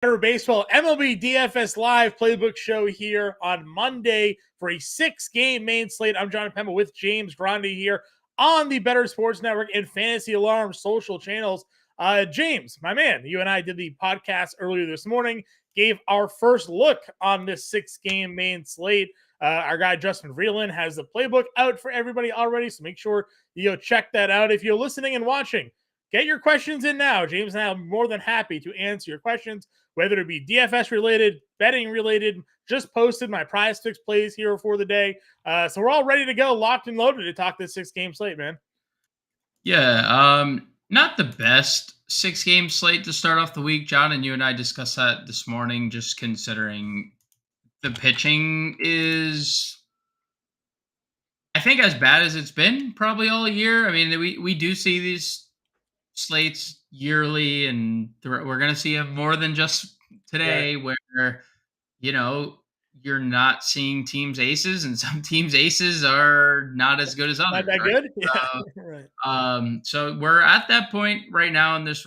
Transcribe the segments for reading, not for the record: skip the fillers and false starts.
Baseball MLB DFS live playbook show here on Monday for a 6-game main slate. I'm Jon Impemba with James Grande here on the Better Sports Network and Fantasy Alarm social channels. James, my man, you and I did the podcast earlier this morning, gave our first look on this 6-game main slate. Our guy Justin Vreeland has the playbook out for everybody already, so make sure you go check that out. If you're listening and watching, get your questions in now. James and I are more than happy to answer your questions, whether it be DFS related, betting related. Just posted my PrizePicks plays here for the day. So we're all ready to go, locked and loaded to talk this 6-game slate, man. Yeah, not the best 6-game slate to start off the week, John, and you and I discussed that this morning, just considering the pitching is, I think, as bad as it's been probably all year. I mean, we do see these slates yearly, and we're going to see them more than just today, right, where, you're not seeing teams aces, and some teams aces are not as good as others. Not that right? good? Yeah. Right. So we're at that point right now in this,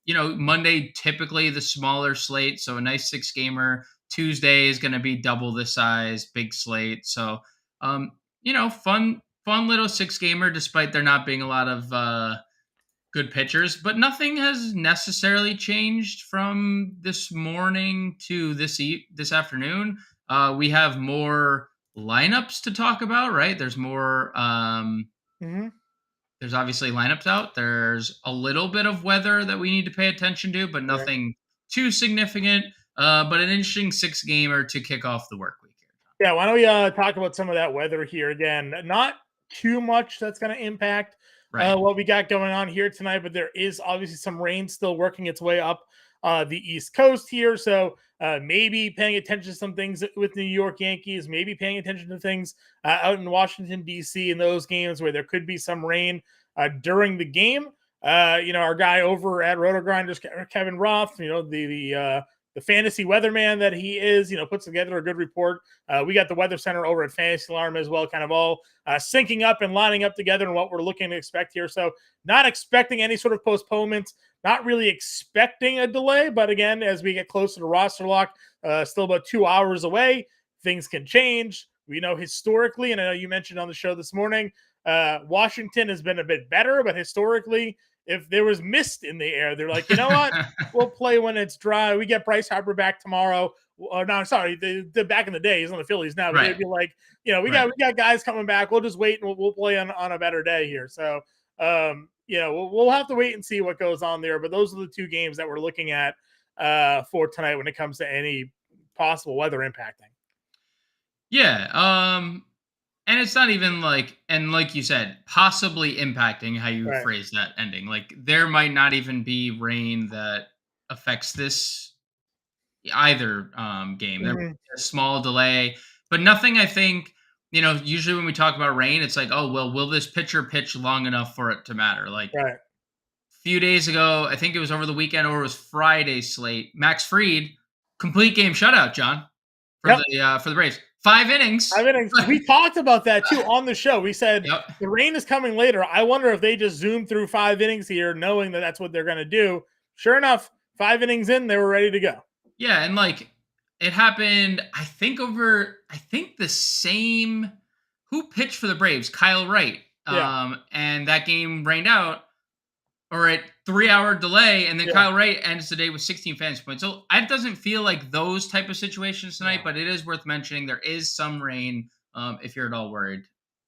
Monday, typically the smaller slate. So a nice 6-gamer. Tuesday is going to be double the size, big slate. So, fun little 6-gamer, despite there not being a lot of, good pitchers, but nothing has necessarily changed from this morning to this afternoon. We have more lineups to talk about, right? There's more. There's obviously lineups out. There's a little bit of weather that we need to pay attention to, but nothing too significant. But an interesting 6-gamer to kick off the work week here. Yeah, why don't we talk about some of that weather here again? Not too much that's going to impact what we got going on here tonight, but there is obviously some rain still working its way up the East Coast here. So maybe paying attention to some things with New York Yankees, maybe paying attention to things out in Washington, D.C. in those games where there could be some rain during the game. Our guy over at Roto Grinders, Kevin Roth, the fantasy weatherman that he is, puts together a good report. We got the Weather Center over at Fantasy Alarm as well, kind of all syncing up and lining up together and what we're looking to expect here. So not expecting any sort of postponements, not really expecting a delay. But again, as we get closer to roster lock, still about 2 hours away, things can change. We know historically, and I know you mentioned on the show this morning, Washington has been a bit better, but historically, if there was mist in the air, they're like, you know what? We'll play when it's dry. We get Bryce Harper back tomorrow. No, sorry, the back in the day, he's on the Phillies now. But they'd be like, we got guys coming back. We'll just wait and we'll play on a better day here. So, we'll have to wait and see what goes on there. But those are the 2 games that we're looking at for tonight when it comes to any possible weather impacting. Yeah. And it's not even like you said, possibly impacting how you phrase that ending. Like there might not even be rain that affects this either game. There might be a small delay, but nothing. I think, usually when we talk about rain, it's like, oh, well, will this pitcher pitch long enough for it to matter? Like a few days ago, I think it was over the weekend or it was Friday slate, Max Fried, complete game shutout, John, for the Braves. 5 innings. 5 innings. We talked about that too on the show. We said the rain is coming later. I wonder if they just zoomed through 5 innings here, knowing that that's what they're going to do. Sure enough, 5 innings in, they were ready to go. Yeah, and it happened, I think the same, who pitched for the Braves? Kyle Wright. And that game rained out, or at 3-hour delay, and then Kyle Wright ends the day with 16 fantasy points. So it doesn't feel like those type of situations tonight, but it is worth mentioning there is some rain if you're at all worried.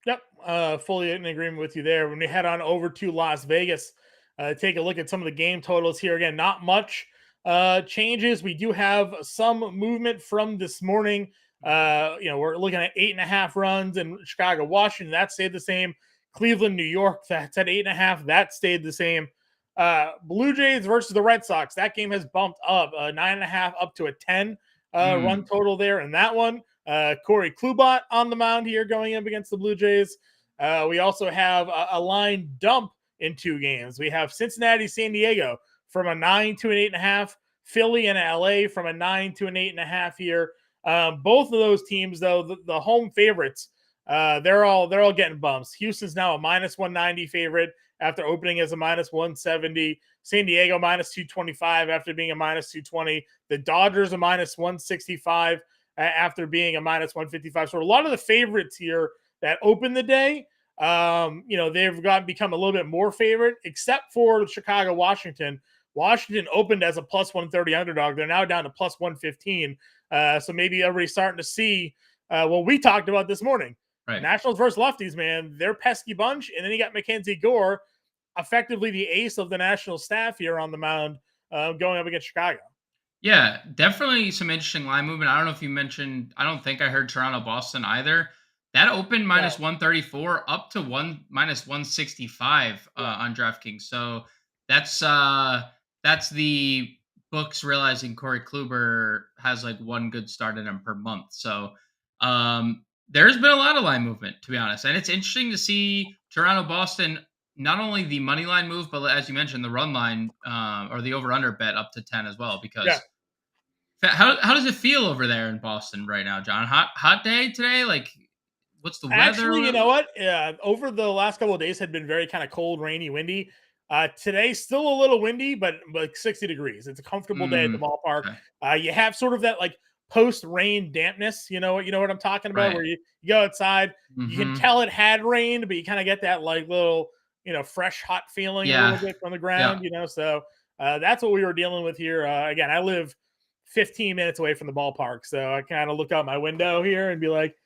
Yep, fully in agreement with you there. When we head on over to Las Vegas, take a look at some of the game totals here. Again, not much changes. We do have some movement from this morning. We're looking at 8.5 runs in Chicago, Washington. That stayed the same. Cleveland, New York, that's at 8.5. That stayed the same. Blue Jays versus the Red Sox. That game has bumped up 9.5 up to a 10 run total there in that one. Corey Klubat on the mound here going up against the Blue Jays. We also have a line dump in 2 games. We have Cincinnati, San Diego from a 9 to an 8.5. Philly and LA from a 9 to an 8.5 here. Both of those teams, though, the home favorites, they're all getting bumps. Houston's now a -190 favorite after opening as a -170. San Diego minus 225 after being a minus 220. The Dodgers a minus 165 after being a minus 155. So a lot of the favorites here that open the day, they've become a little bit more favorite, except for Chicago, Washington. Washington opened as a plus 130 underdog. They're now down to plus 115. So maybe everybody's starting to see what we talked about this morning. Right. Nationals versus lefties, man. They're pesky bunch. And then you got Mackenzie Gore, effectively the ace of the national staff here on the mound, going up against Chicago. Yeah, definitely some interesting line movement. I don't know if you mentioned, I don't think I heard Toronto Boston either. That opened minus 134 up to minus 165 on DraftKings. So that's the books realizing Corey Kluber has like one good start in him per month. So there's been a lot of line movement, to be honest. And it's interesting to see Toronto Boston, not only the money line move, but as you mentioned, the run line or the over under bet up to 10 as well. Because how does it feel over there in Boston right now, John? Hot day today? Like, what's the weather? Actually, you know what? Over the last couple of days had been very kind of cold, rainy, windy. Today, still a little windy, but like 60 degrees. It's a comfortable day at the ballpark. Okay. You have sort of that like post-rain dampness. You know what I'm talking about? Right. Where you go outside, you can tell it had rained, but you kind of get that like little, fresh, hot feeling a little bit from the ground. So that's what we were dealing with here. Again, I live 15 minutes away from the ballpark, so I kind of look out my window here and be like,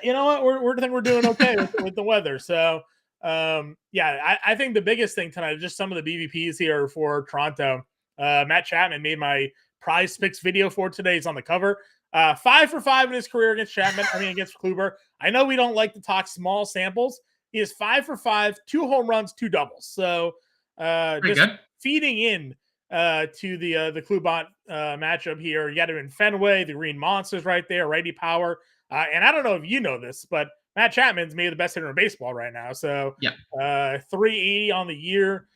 you know what? We're doing okay with the weather. So, I think the biggest thing tonight, just some of the BVPs here for Toronto. Matt Chapman made my PrizePicks video for today. He's on the cover. 5 for 5 in his career against against Kluber. I know we don't like to talk small samples. He is 5 for 5, 2 home runs, 2 doubles. So, just good. Feeding in to the Kluber matchup here. You got him in Fenway, the Green Monsters right there, righty power. And I don't know if you know this, but Matt Chapman's maybe the best hitter in baseball right now. So 380 on the year.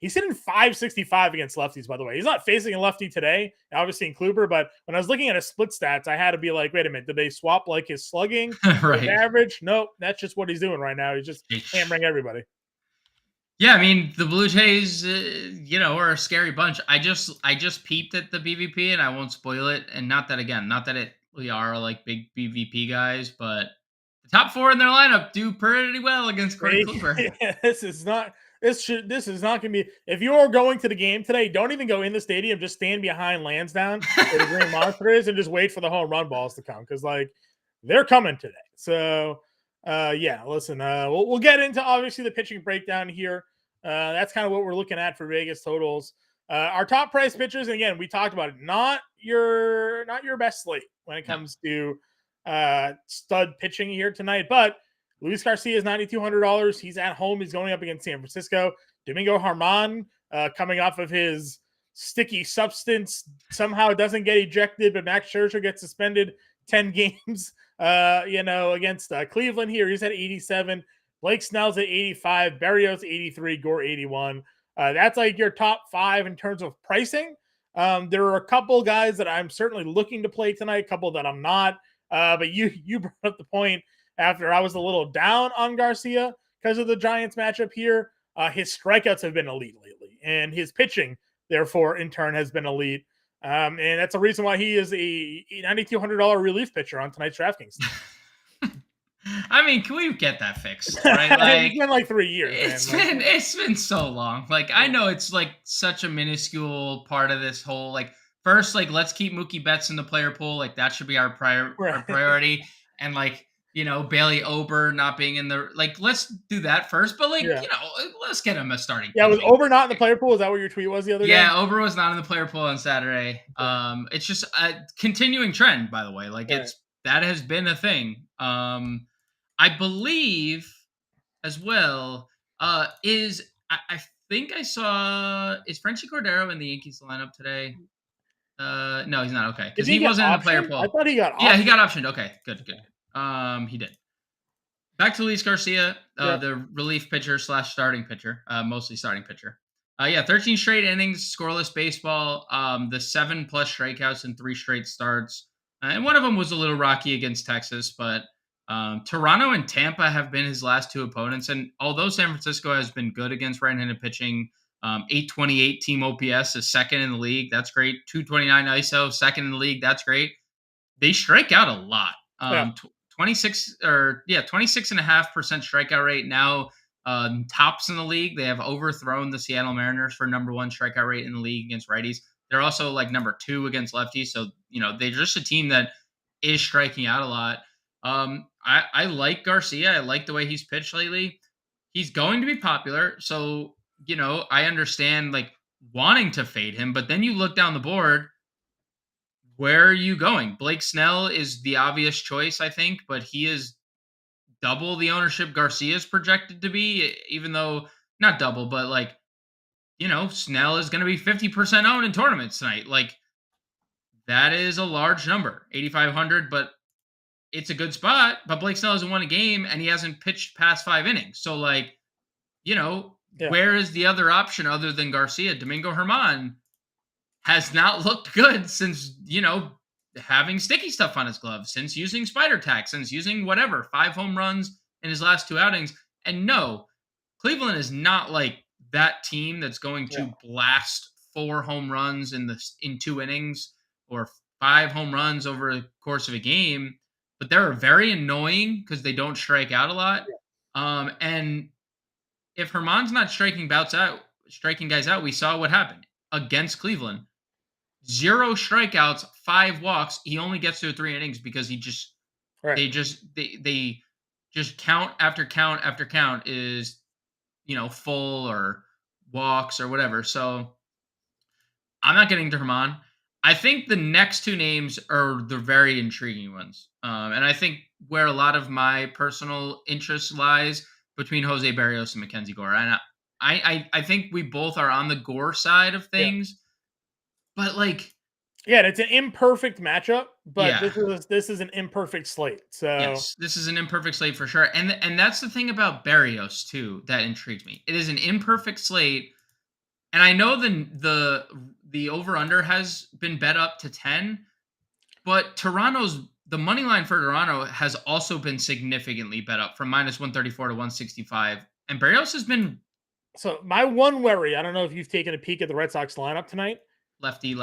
He's hitting 565 against lefties, by the way. He's not facing a lefty today, obviously in Kluber, but when I was looking at his split stats, I had to be like, wait a minute, did they swap like his slugging, right, his average? Nope, that's just what he's doing right now. He's just hammering everybody. Yeah, I mean, the Blue Jays, are a scary bunch. I just peeped at the BVP, and I won't spoil it. And not that we are like big BVP guys, but the top 4 in their lineup do pretty well against Corey Kluber. This is not going to be. If you're going to the game today, don't even go in the stadium. Just stand behind Lansdowne where the Green Monster is, and just wait for the home run balls to come, because like they're coming today. So. Listen, we'll get into obviously the pitching breakdown here. That's kind of what we're looking at for Vegas totals. Our top price pitchers, and again, we talked about it, not your best slate when it comes to stud pitching here tonight. But Luis Garcia is $9,200. He's at home. He's going up against San Francisco. Domingo Germán, coming off of his sticky substance, somehow doesn't get ejected, but Max Scherzer gets suspended 10 games. Against Cleveland here. He's at 87. Blake Snell's at 85. Berrios 83. Gore 81. That's like your top 5 in terms of pricing. There are a couple guys that I'm certainly looking to play tonight, a couple that I'm not. But you brought up the point after I was a little down on Garcia because of the Giants matchup here. His strikeouts have been elite lately, and his pitching, therefore, in turn, has been elite. And that's the reason why he is a $9,200 relief pitcher on tonight's DraftKings. I mean, can we get that fixed? Right? Like, it's been like 3 years. It's been so long. Like, I know it's like such a minuscule part of this whole like. First, like, let's keep Mookie Betts in the player pool. Like, that should be our priority. And like, Bailey Ober not being in the like, let's do that first. But like, let's get him a starting. Yeah, was Ober not in the player pool? Is that what your tweet was the other day? Yeah, Ober was not in the player pool on Saturday. It's just a continuing trend, by the way. Like, that has been a thing. I believe as well. I think I saw, is Frenchie Cordero in the Yankees lineup today? No, he's not. Okay, because he wasn't in the player pool. I thought he got optioned. Yeah, he got optioned. Okay, good. He did. Back to Luis Garcia, the relief pitcher / starting pitcher, mostly starting pitcher. 13 straight innings, scoreless baseball. The 7+ strikeouts in 3 straight starts, and one of them was a little rocky against Texas. But Toronto and Tampa have been his last 2 opponents, and although San Francisco has been good against right-handed pitching, 828 team OPS is second in the league. That's great. 229 ISO, second in the league. That's great. They strike out a lot. 26.5% strikeout rate now. Tops in the league. They have overthrown the Seattle Mariners for number 1 strikeout rate in the league against righties. They're also like number 2 against lefties. So, they're just a team that is striking out a lot. I like Garcia. I like the way he's pitched lately. He's going to be popular. So, I understand like wanting to fade him, but then you look down the board. Where are you going? Blake Snell is the obvious choice, I think, but he is double the ownership Garcia is projected to be, even though not double, but like, Snell is going to be 50% owned in tournaments tonight. Like, that is a large number, 8,500, but it's a good spot. But Blake Snell hasn't won a game and he hasn't pitched past 5 innings. So, like, where is the other option other than Garcia? Domingo Germán has not looked good since, having sticky stuff on his gloves, since using spider tack, since using whatever, 5 home runs in his last 2 outings. And no, Cleveland is not like that team that's going to blast 4 home runs in 2 innings or 5 home runs over the course of a game, but they're very annoying because they don't strike out a lot. And if Germán's not striking guys out, we saw what happened against Cleveland. 0 strikeouts, 5 walks. He only gets through 3 innings because they just count after count after count is, full or walks or whatever. So I'm not getting to Germán. I think the next 2 names are the very intriguing ones. And I think where a lot of my personal interest lies between Jose Barrios and Mackenzie Gore. And I think we both are on the Gore side of things. Yeah. But it's an imperfect matchup, but this is an imperfect slate. So yes, this is an imperfect slate for sure. And that's the thing about Barrios too that intrigues me. It is an imperfect slate, and I know the over under has been bet up to 10, but the money line for Toronto has also been significantly bet up from -134 to 165, and Barrios has been. So my one worry, I don't know if you've taken a peek at the Red Sox lineup tonight. Lefty. They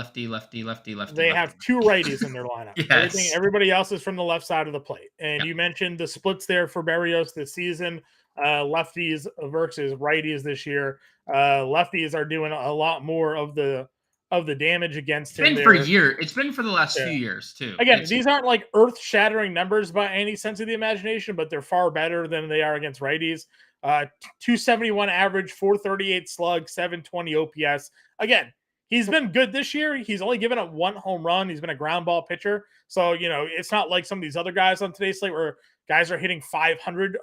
have 2 righties in their lineup. Yes. Everybody else is from the left side of the plate. And you mentioned the splits there for Barrios this season. Lefties versus righties this year. Lefties are doing a lot more of the damage against him. It's been for the last few years too. Again, these aren't like earth-shattering numbers by any sense of the imagination, but they're far better than they are against righties. 271 average, 438 slug, 720 OPS. Again, he's been good this year. He's only given up 1 home run. He's been a ground ball pitcher. So, it's not like some of these other guys on today's slate where guys are hitting 500,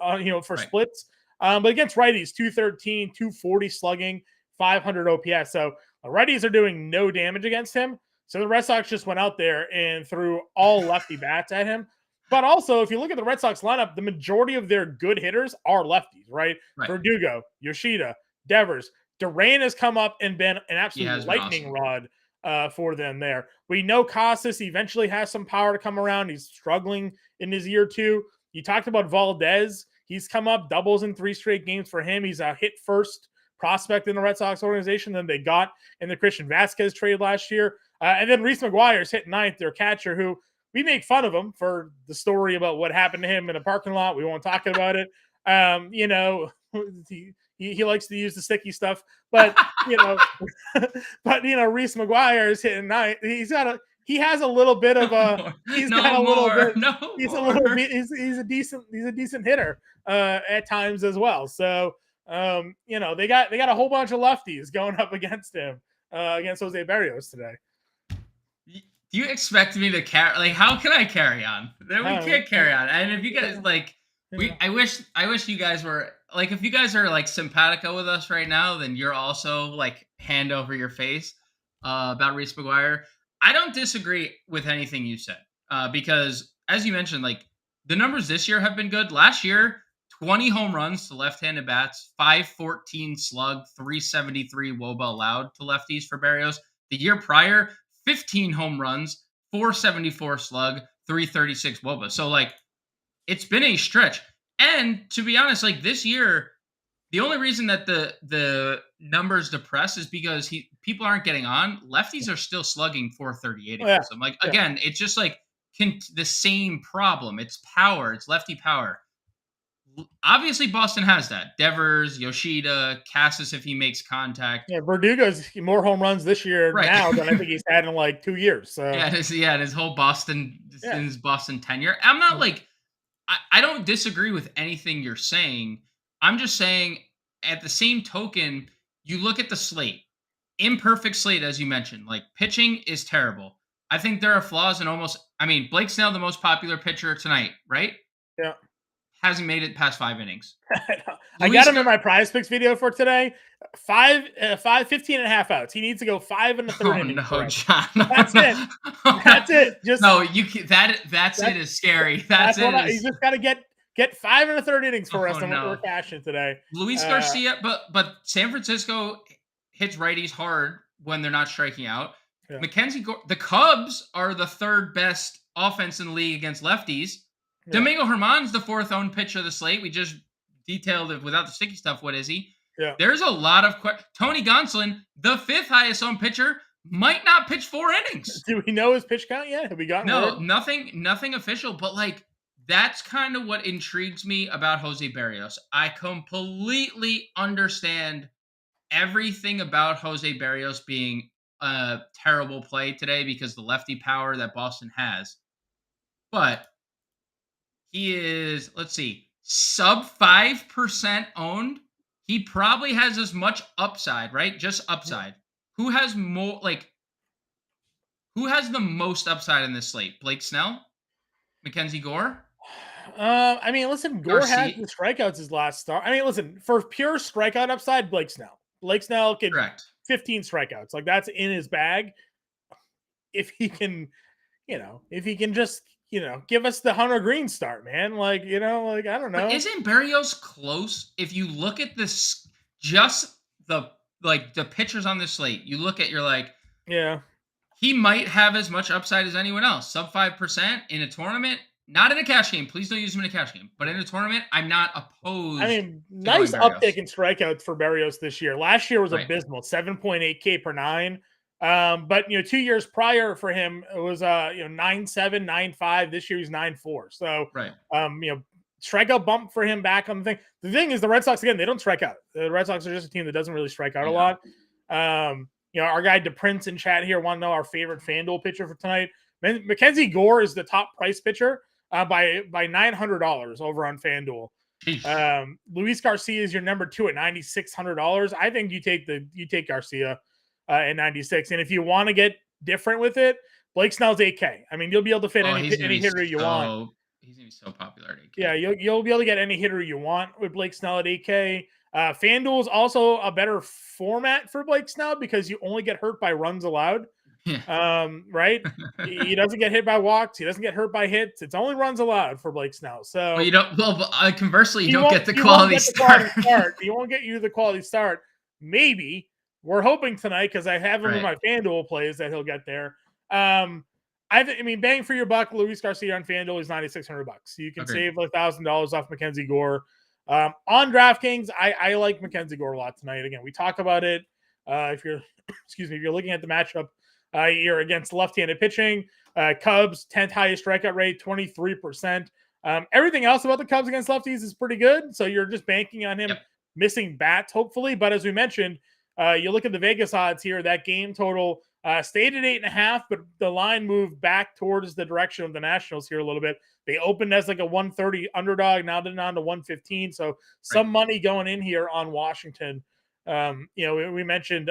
for splits. But against righties, 213, 240 slugging, 500 OPS. So the righties are doing no damage against him. So the Red Sox just went out there and threw all lefty bats at him. But also, if you look at the Red Sox lineup, the majority of their good hitters are lefties, right? Verdugo, Yoshida, Devers. Duran has come up and been an absolute lightning rod for them there. We know Casas eventually has some power to come around. He's struggling in his year 2. You talked about Valdez. He's come up doubles in 3 straight games for him. He's a hit first prospect in the Red Sox organization than they got in the Christian Vasquez trade last year. And then Reese McGuire's hit 9th, their catcher, who we make fun of him for the story about what happened to him in a parking lot. We won't talk about it. He likes to use the sticky stuff, but Reese McGuire is hitting 9th. He has a little bit of a. He's a decent hitter at times as well. So they got a whole bunch of lefties going up against him against Jose Barrios today. Do you expect me to carry? Like, how can I carry on? We can't carry on. And if you guys I wish you guys were like, if you guys are like simpatico with us right now, then you're also like hand over your face about Reese McGuire. I don't disagree with anything you said because, as you mentioned, like the numbers this year have been good. Last year, 20 home runs to left-handed bats, 514 slug, 373 WOBA allowed to lefties for Barrios. The year prior, 15 home runs, 474 slug, 336 WOBA. So like, it's been a stretch. And to be honest, like this year, The only reason that the numbers depressed is because people aren't getting on. Lefties are still slugging 438 Oh, yeah. against them. Like Yeah. again, it's just like the same problem. It's power. It's lefty power. Obviously, Boston has that. Devers, Yoshida, Cassis if he makes contact. Yeah, Verdugo's more home runs this year Right. now than I think he's had in like 2 years. So His whole Boston yeah. in his Boston tenure. I'm not like I don't disagree with anything you're saying. I'm just saying at the same token, you look at the slate. Imperfect slate, as you mentioned. Like pitching is terrible. I think there are flaws in Blake Snell, the most popular pitcher tonight, right? Yeah. Hasn't made it past 5 innings. I got him in my PrizePicks video for today. 15 and a half outs. He needs to go 5 and a third innings. No, John. That's it. That's it. Just no, you can, that's it is scary. That's it. You just got to get 5 and a third innings for us, and we're cashing today. Luis Garcia, but San Francisco hits righties hard when they're not striking out. Yeah. Mackenzie Gore, the Cubs are the third best offense in the league against lefties. Yeah. Domingo Germán's the fourth owned pitcher of the slate. We just detailed it without the sticky stuff. What is he? Yeah. There's a lot of Tony Gonsolin, the fifth highest owned pitcher, might not pitch 4 innings. Do we know his pitch count yet? Have we gotten word? Nothing official, but like that's kind of what intrigues me about Jose Berrios. I completely understand everything about Jose Berrios being a terrible play today because the lefty power that Boston has. But he is, let's see, sub 5% owned. He probably has as much upside, right? Just upside. Who has more, who has the most upside in this slate? Blake Snell? Mackenzie Gore? Listen, Gore had the strikeouts his last start. Listen, for pure strikeout upside, Blake Snell. Blake Snell can 15 strikeouts. Like that's in his bag. If he can, just, give us the Hunter Green start, man. Like, I don't know. But isn't Berrios close? If you look at this, just the pitchers on this slate, you look at, you're like, yeah, he might have as much upside as anyone else. Sub 5% in a tournament. Not in a cash game. Please don't use him in a cash game. But in a tournament, I'm not opposed. Nice uptick in strikeouts for Berrios this year. Last year was abysmal, 7.8K per 9. But 2 years prior for him, it was 9.7, 9.5. This year he's 9.4. So strikeout bump for him back on the thing. The thing is, the Red Sox, again, they don't strike out. The Red Sox are just a team that doesn't really strike out a lot. Our guy DePrince in chat here want to know our favorite FanDuel pitcher for tonight. Mackenzie Gore is the top price pitcher. By $900 over on FanDuel. Luis Garcia is your number 2 at $9,600. I think you take Garcia at 96. And if you want to get different with it, Blake Snell's 8K. You'll be able to fit any hitter you want. He's gonna be so popular at 8K. Yeah, you'll be able to get any hitter you want with Blake Snell at 8K. FanDuel is also a better format for Blake Snell because you only get hurt by runs allowed. Right? He doesn't get hit by walks. He doesn't get hurt by hits. It's only runs allowed for Blake Snell. So conversely, you don't get the quality start. He won't get you the quality start. Maybe we're hoping tonight because I have him in my FanDuel plays that he'll get there. Bang for your buck, Luis Garcia on FanDuel is $9,600. You can save $1,000 off Mackenzie Gore. On DraftKings, I like Mackenzie Gore a lot tonight. Again, we talk about it. If you're looking at the matchup. You're against left-handed pitching. Cubs, 10th highest strikeout rate, 23%. Everything else about the Cubs against lefties is pretty good. So you're just banking on him missing bats, hopefully. But as we mentioned, you look at the Vegas odds here. That game total stayed at 8.5, but the line moved back towards the direction of the Nationals here a little bit. They opened as like a 130 underdog. Now they're down to 115. So some money going in here on Washington. We mentioned,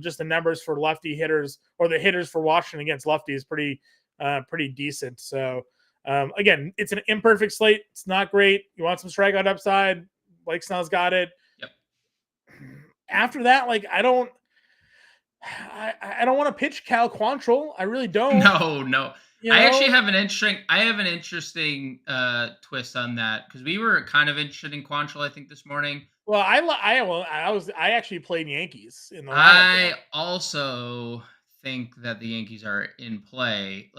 just the numbers for lefty hitters or the hitters for Washington against lefty is pretty decent. So, again, it's an imperfect slate. It's not great. You want some strikeout upside. Blake Snell's got it. Yep. After that, I don't want to pitch Cal Quantrill. I really don't. No. I actually have an interesting twist on that because we were kind of interested in Quantrill, I think, this morning. Well, I actually played Yankees in the lineup. I also think that the Yankees are in play,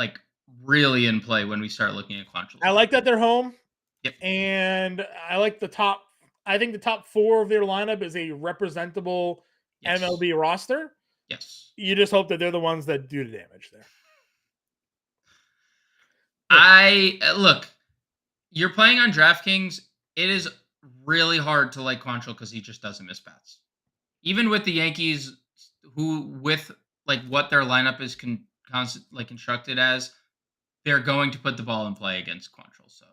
really in play when we start looking at Quantrill. I like that they're home. Yep. And I like the top I think the top 4 of their lineup is a representable MLB roster. Yes. You just hope that they're the ones that do the damage there. Look, you're playing on DraftKings. It is really hard to like Quantrill because he just doesn't miss bats. Even with the Yankees, with like what their lineup is constructed as, they're going to put the ball in play against Quantrill. So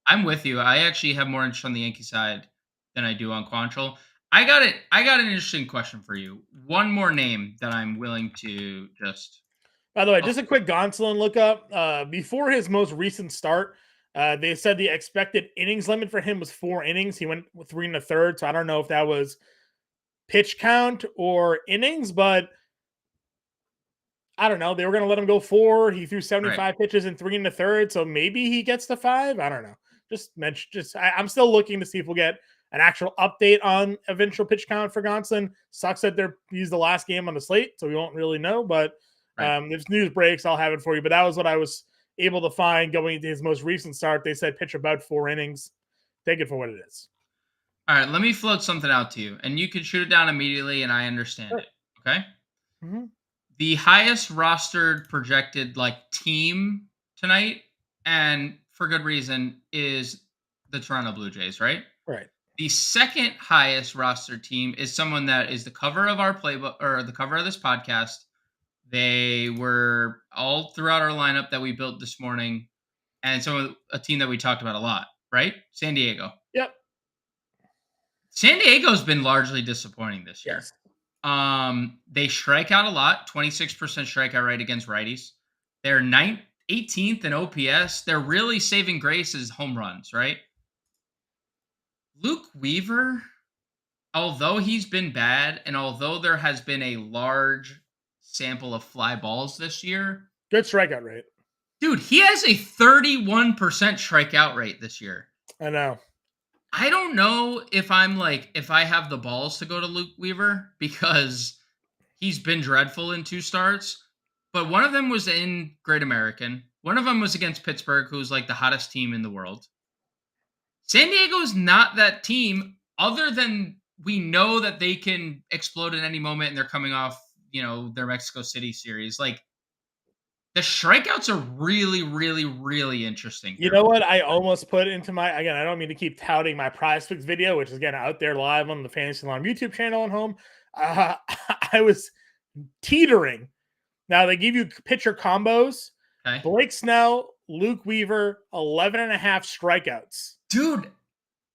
I'm with you. I actually have more interest on the Yankee side than I do on Quantrill. I got an interesting question for you. One more name that I'm willing to just. By the way, just a quick Gonsolin lookup. Before his most recent start, they said the expected innings limit for him was 4 innings. He went 3 1/3. So I don't know if that was pitch count or innings, but I don't know. They were going to let him go 4. He threw 75 pitches in 3 1/3. So maybe he gets to 5. I don't know. I'm still looking to see if we'll get an actual update on eventual pitch count for Gonsolin. Sucks that he's the last game on the slate, so we won't really know. But if news breaks, I'll have it for you. But that was what I was able to find going into his most recent start. They said pitch about 4 innings. Take it for what it is. All right, let me float something out to you, and you can shoot it down immediately, and I understand it. Okay. Mm-hmm. The highest rostered projected team tonight, and for good reason, is the Toronto Blue Jays, right? Right. The second highest rostered team is someone that is the cover of our playbook or the cover of this podcast. They were all throughout our lineup that we built this morning, and a team that we talked about a lot, right? San Diego. Yep. San Diego's been largely disappointing this year. Yes. They strike out a lot, 26% strikeout rate against righties. They're 18th in OPS. They're really saving grace as home runs, right? Luke Weaver, although he's been bad, and although there has been a large sample of fly balls this year. Good strikeout rate. Dude, he has a 31% strikeout rate this year. I know. I don't know if I have the balls to go to Luke Weaver because he's been dreadful in 2 starts. But one of them was in Great American. One of them was against Pittsburgh, who's the hottest team in the world. San Diego is not that team, other than we know that they can explode at any moment and they're coming off, their Mexico City series. The strikeouts are really, really, really interesting. You know what? I almost put into I don't mean to keep touting my PrizePicks video, which is again out there live on the Fantasy Alarm YouTube channel and home. I was teetering. Now they give you pitcher combos. Okay. Blake Snell, Luke Weaver, 11.5 strikeouts. Dude,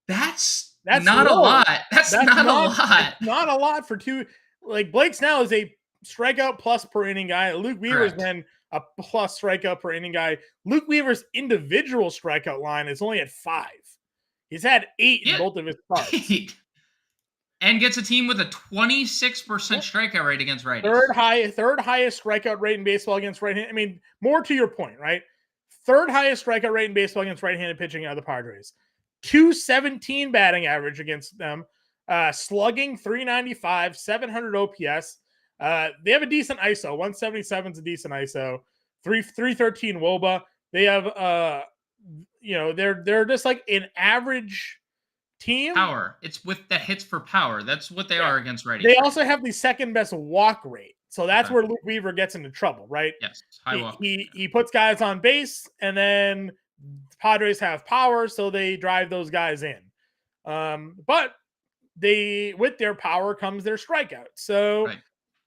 that's not low. A lot. That's not a lot. Not a lot for 2. Blake Snell is a strikeout plus per inning guy. Luke Weaver's been a plus strikeout per inning guy. Luke Weaver's individual strikeout line is only at 5. He's had 8 in both of his starts. 8. And gets a team with a 26% strikeout rate against righties. Third highest strikeout rate in baseball against right-handed. I mean, more to your point, right? Third highest strikeout rate in baseball against right-handed pitching out of the Padres. 217 batting average against them. Slugging 395, 700 OPS. They have a decent ISO. 177 is a decent ISO. 313 WOBA. They have they're just an average team. Power. It's with that hits for power. That's what they are against righties. They also have the second best walk rate. So that's where Luke Weaver gets into trouble, right? Yes. High walk. He puts guys on base, and then the Padres have power, so they drive those guys in. But with their power comes their strikeout. So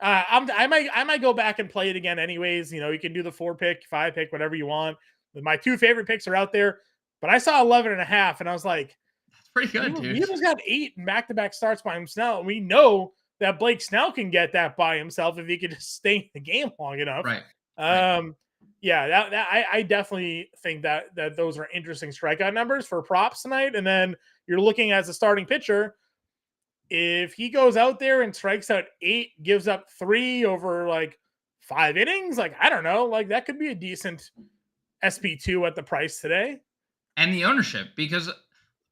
I might go back and play it again anyways. You can do the 4-pick, 5-pick, whatever you want. My 2 favorite picks are out there, but I saw 11.5 and I was like, that's pretty good, dude. Weaver's got 8 in back-to-back starts by himself. We know that Blake Snell can get that by himself if he could just stay in the game long enough. Right. Yeah, I definitely think that those are interesting strikeout numbers for props tonight. And then you're looking as a starting pitcher. If he goes out there and strikes out 8, gives up 3 over 5 innings, I don't know, that could be a decent SP2 at the price today. And the ownership, because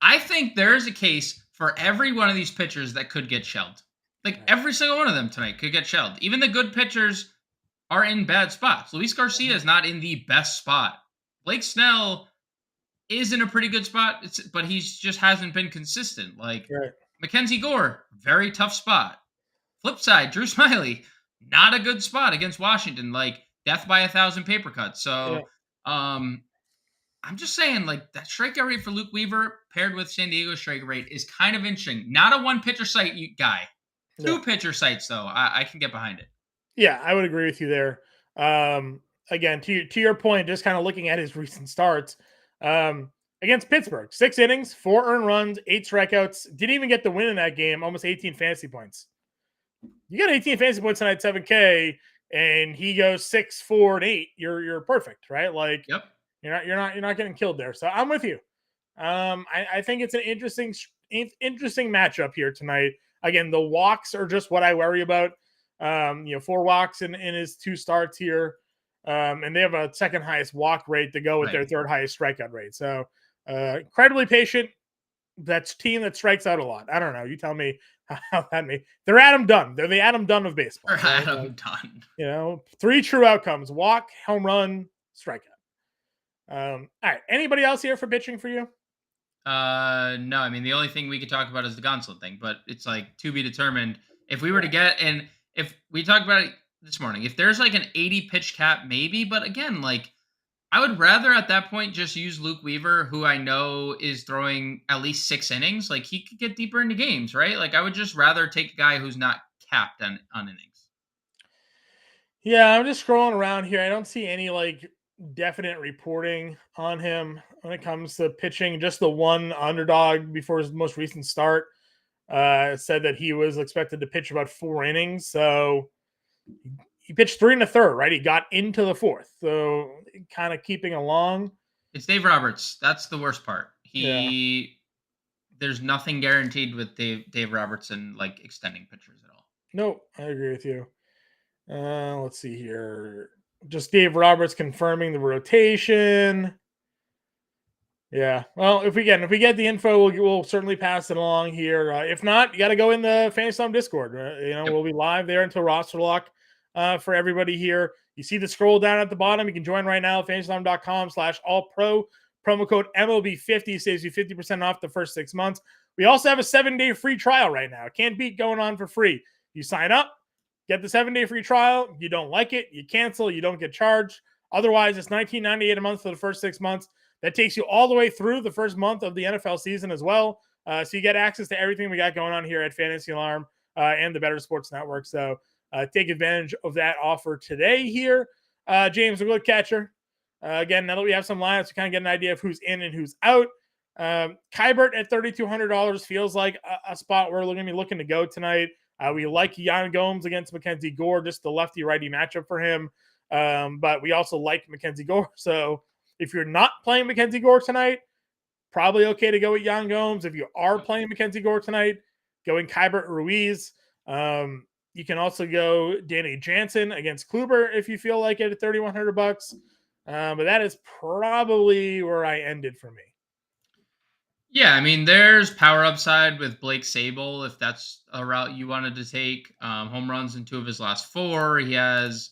I think there is a case for every one of these pitchers that could get shelled. Every single one of them tonight could get shelled. Even the good pitchers are in bad spots. Luis Garcia is not in the best spot. Blake Snell is in a pretty good spot, but he's just hasn't been consistent. Like Right. Mackenzie Gore, very tough spot. Flip side, Drew Smiley, not a good spot against Washington. Like death by 1,000 paper cuts. Yeah. So I'm just saying, like that strikeout rate for Luke Weaver paired with San Diego's strike rate is kind of interesting. Not a one pitcher site guy, Yeah. two pitcher sites though. I can get behind it. Yeah, I would agree with you there. Again, to your point, just kind of looking at his recent starts against Pittsburgh, 6 innings, 4 earned runs, 8 strikeouts. Didn't even get the win in that game. Almost 18 fantasy points. You got 18 fantasy points tonight, 7K, and he goes 6, 4, and 8. You're perfect, right? Like Yep. you're not getting killed there. So I'm with you. I think it's an interesting matchup here tonight. Again, the walks are just what I worry about. 4 walks in his 2 starts here. And they have a second highest walk rate to go with their third highest strikeout rate. So incredibly patient. That's team that strikes out a lot. I don't know. You tell me how that may. They're Adam Dunn. They're the Adam Dunn of baseball. Right? Adam Dunn. 3 true outcomes: walk, home run, strikeout. All right. Anybody else here for pitching for you? No. I mean, the only thing we could talk about is the Gonsolin thing, but it's like to be determined. If we were to get, and if we talked about it this morning, if there's like an 80 pitch cap, maybe. But again, like I would rather at that point just use Luke Weaver, who I know is throwing at least 6 innings. Like he could get deeper into games, right? Like I would just rather take a guy who's not capped on innings. Yeah, I'm just scrolling around here. I don't see any like definite reporting on him when it comes to pitching. Just the one underdog before his most recent start said that he was expected to pitch about 4 innings. So he pitched 3 1/3, right? He got into the 4th. So kind of keeping along. It's Dave Roberts. That's the worst part. Yeah. There's nothing guaranteed with Dave Robertson like extending pitchers at all. Nope, I agree with you. Let's see here. Just Dave Roberts confirming the rotation. Yeah. Well, if we get the info, we'll certainly pass it along here. If not, you got to go in the Fantasy Time Discord. Yep. We'll be live there until roster lock for everybody here. You see the scroll down at the bottom. You can join right now. FantasyTime.com/all-pro. Promo code MLB50 saves you 50% off the first 6 months. We also have a 7-day free trial right now. Can't beat going on for free. You sign up, get the 7-day free trial. You don't like it, you cancel. You don't get charged. Otherwise, it's $19.98 a month for the first 6 months. That takes you all the way through the first month of the NFL season as well. So you get access to everything we got going on here at Fantasy Alarm and the Better Sports Network. So take advantage of that offer today here. James, a good catcher. Again, now that we have some lineups, we kind of get an idea of who's in and who's out. Kybert at $3,200 feels like a spot where we're going to be looking to go tonight. We like Yan Gomes against Mackenzie Gore, just the lefty-righty matchup for him. But we also like Mackenzie Gore. So if you're not playing Mackenzie Gore tonight, probably okay to go with Yan Gomes. If you are playing Mackenzie Gore tonight, going Kybert Ruiz. You can also go Danny Jansen against Kluber if you feel like it at $3,100. But that is probably where I ended for me. Yeah, I mean, there's power upside with Blake Sable if that's a route you wanted to take. Home runs in 2 of his last 4. He has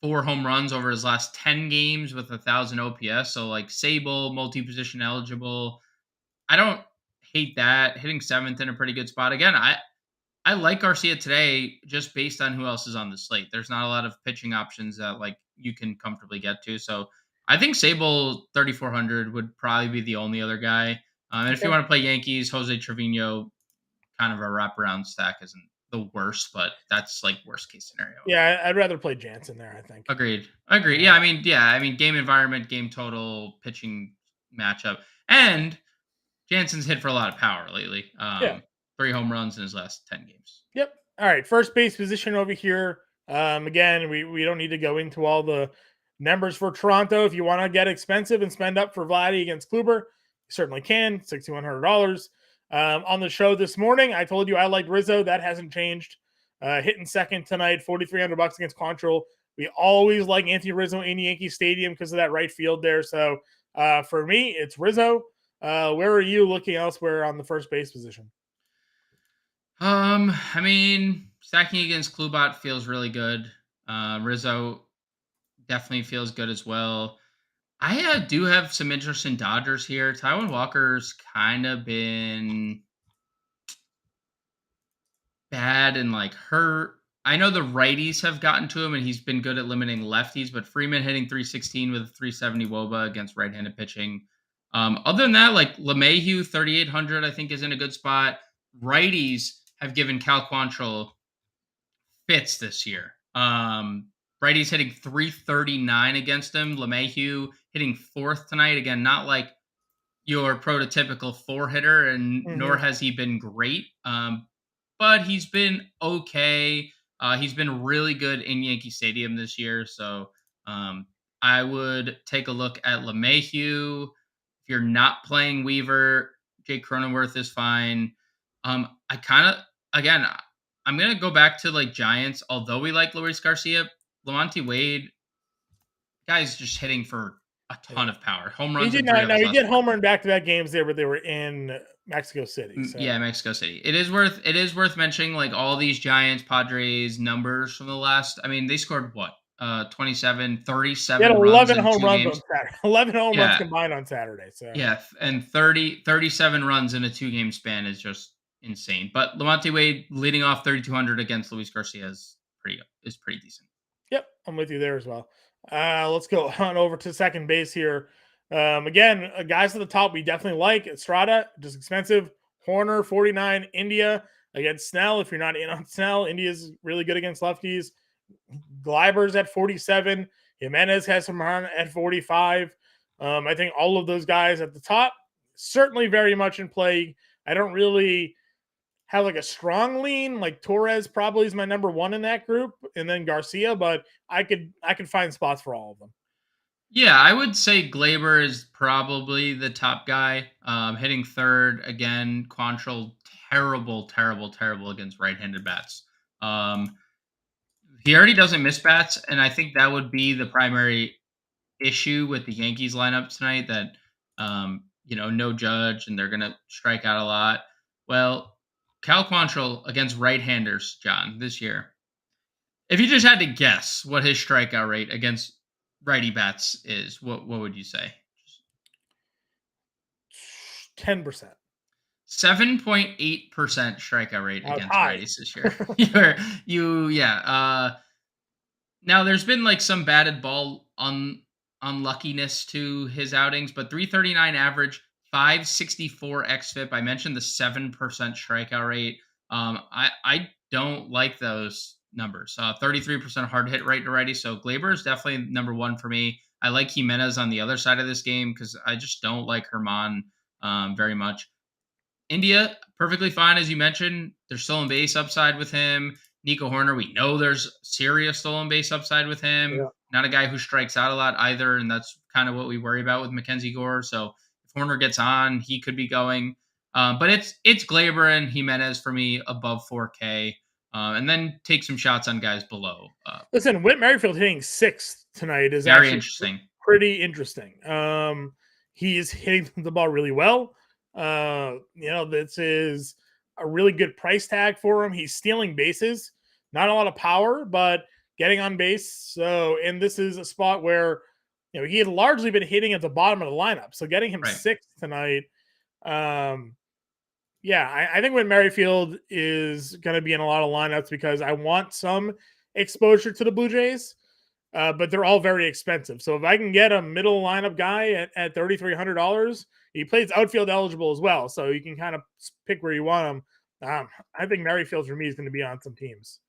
4 home runs over his last 10 games with 1,000 OPS. So like Sable, multi-position eligible. I don't hate that. Hitting 7th in a pretty good spot. Again, I like Garcia today just based on who else is on the slate. There's not a lot of pitching options that like you can comfortably get to. So I think Sable 3,400 would probably be the only other guy. And if you want to play Yankees, Jose Trevino, kind of a wraparound stack isn't the worst, but that's like worst case scenario. Yeah, I'd rather play Jansen there, I think. Agreed. Yeah, I mean, game environment, game total, pitching matchup. And Jansen's hit for a lot of power lately. 3 home runs in his last 10 games. Yep. All right. First base position over here. Again, we don't need to go into all the numbers for Toronto. If you want to get expensive and spend up for Vladdy against Kluber, you certainly can. $6,100. On the show this morning, I told you I liked Rizzo. That hasn't changed. Hitting second tonight, $4,300 against Quantrill. We always like Anthony Rizzo in Yankee Stadium because of that right field there. So for me, it's Rizzo. Where are you looking elsewhere on the first base position? I mean, stacking against Klubot feels really good. Rizzo definitely feels good as well. I do have some interest in Dodgers here. Taijuan Walker's kind of been bad and like hurt. I know the righties have gotten to him and he's been good at limiting lefties, but Freeman hitting 316 with a 370 WOBA against right-handed pitching. Other than that, like LeMahieu 3,800, I think is in a good spot. Righties have given Cal Quantrill fits this year. Righties hitting 339 against him. LeMahieu hitting fourth tonight. Again, not like your prototypical four hitter, and nor has he been great. But he's been okay. He's been really good in Yankee Stadium this year. So I would take a look at LeMahieu. If you're not playing Weaver, Jake Cronenworth is fine. I kind of, again, I'm going to go back to like Giants. Although we like Luis Garcia, Lamonte Wade, guy's just hitting for a ton of power. Home runs. He did home run back-to-back games there, but they were in Mexico City. So. Yeah, Mexico City. It is worth mentioning like all these Giants, Padres numbers from the last. I mean, they scored what? 27, 37 He had 11 runs home runs on Saturday. 11 home runs combined on Saturday. So yeah, and 37 runs in a 2-game span is just insane. But Lamonte Wade leading off 3,200 against Luis Garcia is pretty decent. Yep, I'm with you there as well. Let's go on over to second base here. Again, guys at the top we definitely like. Estrada, just expensive. Horner, 49. India against Snell. If you're not in on Snell, India's really good against lefties. Gleiber's at 47. Jimenez has some run at 45. I think all of those guys at the top certainly very much in play. I don't really have like a strong lean. Like Torres probably is my number one in that group, and then Garcia, but I could find spots for all of them. Yeah, I would say Glaber is probably the top guy. Hitting third again. Quantrill, terrible against right-handed bats. He already doesn't miss bats, and I think that would be the primary issue with the Yankees lineup tonight. That no Judge, and they're gonna strike out a lot. Well, Cal Quantrill against right-handers, John, this year. If you just had to guess what his strikeout rate against righty bats is, what would you say? 10%. 7.8% strikeout rate against righties this year. Now there's been like some batted ball unluckiness to his outings, but 339 average, 564 xFIP. I mentioned the 7% strikeout rate. I don't like those numbers. 33% hard hit right to righty. So Glaber is definitely number one for me. I like Jimenez on the other side of this game because I just don't like Herman very much. India, perfectly fine, as you mentioned. There's stolen base upside with him. Nico Horner, we know there's serious stolen base upside with him. Yeah. Not a guy who strikes out a lot either, and that's kind of what we worry about with Mackenzie Gore. So if Horner gets on, he could be going. But it's Glaber and Jimenez for me above 4K. And then take some shots on guys below. Listen, Whit Merrifield hitting 6th tonight is very interesting. Pretty interesting. He is hitting the ball really well. This is a really good price tag for him. He's stealing bases, not a lot of power, but getting on base. So, and this is a spot where, he had largely been hitting at the bottom of the lineup. So getting him 6th tonight, I think when Merrifield is going to be in a lot of lineups because I want some exposure to the Blue Jays, but they're all very expensive. So if I can get a middle lineup guy at $3,300, he plays outfield eligible as well. So you can kind of pick where you want him. I think Merrifield for me is going to be on some teams.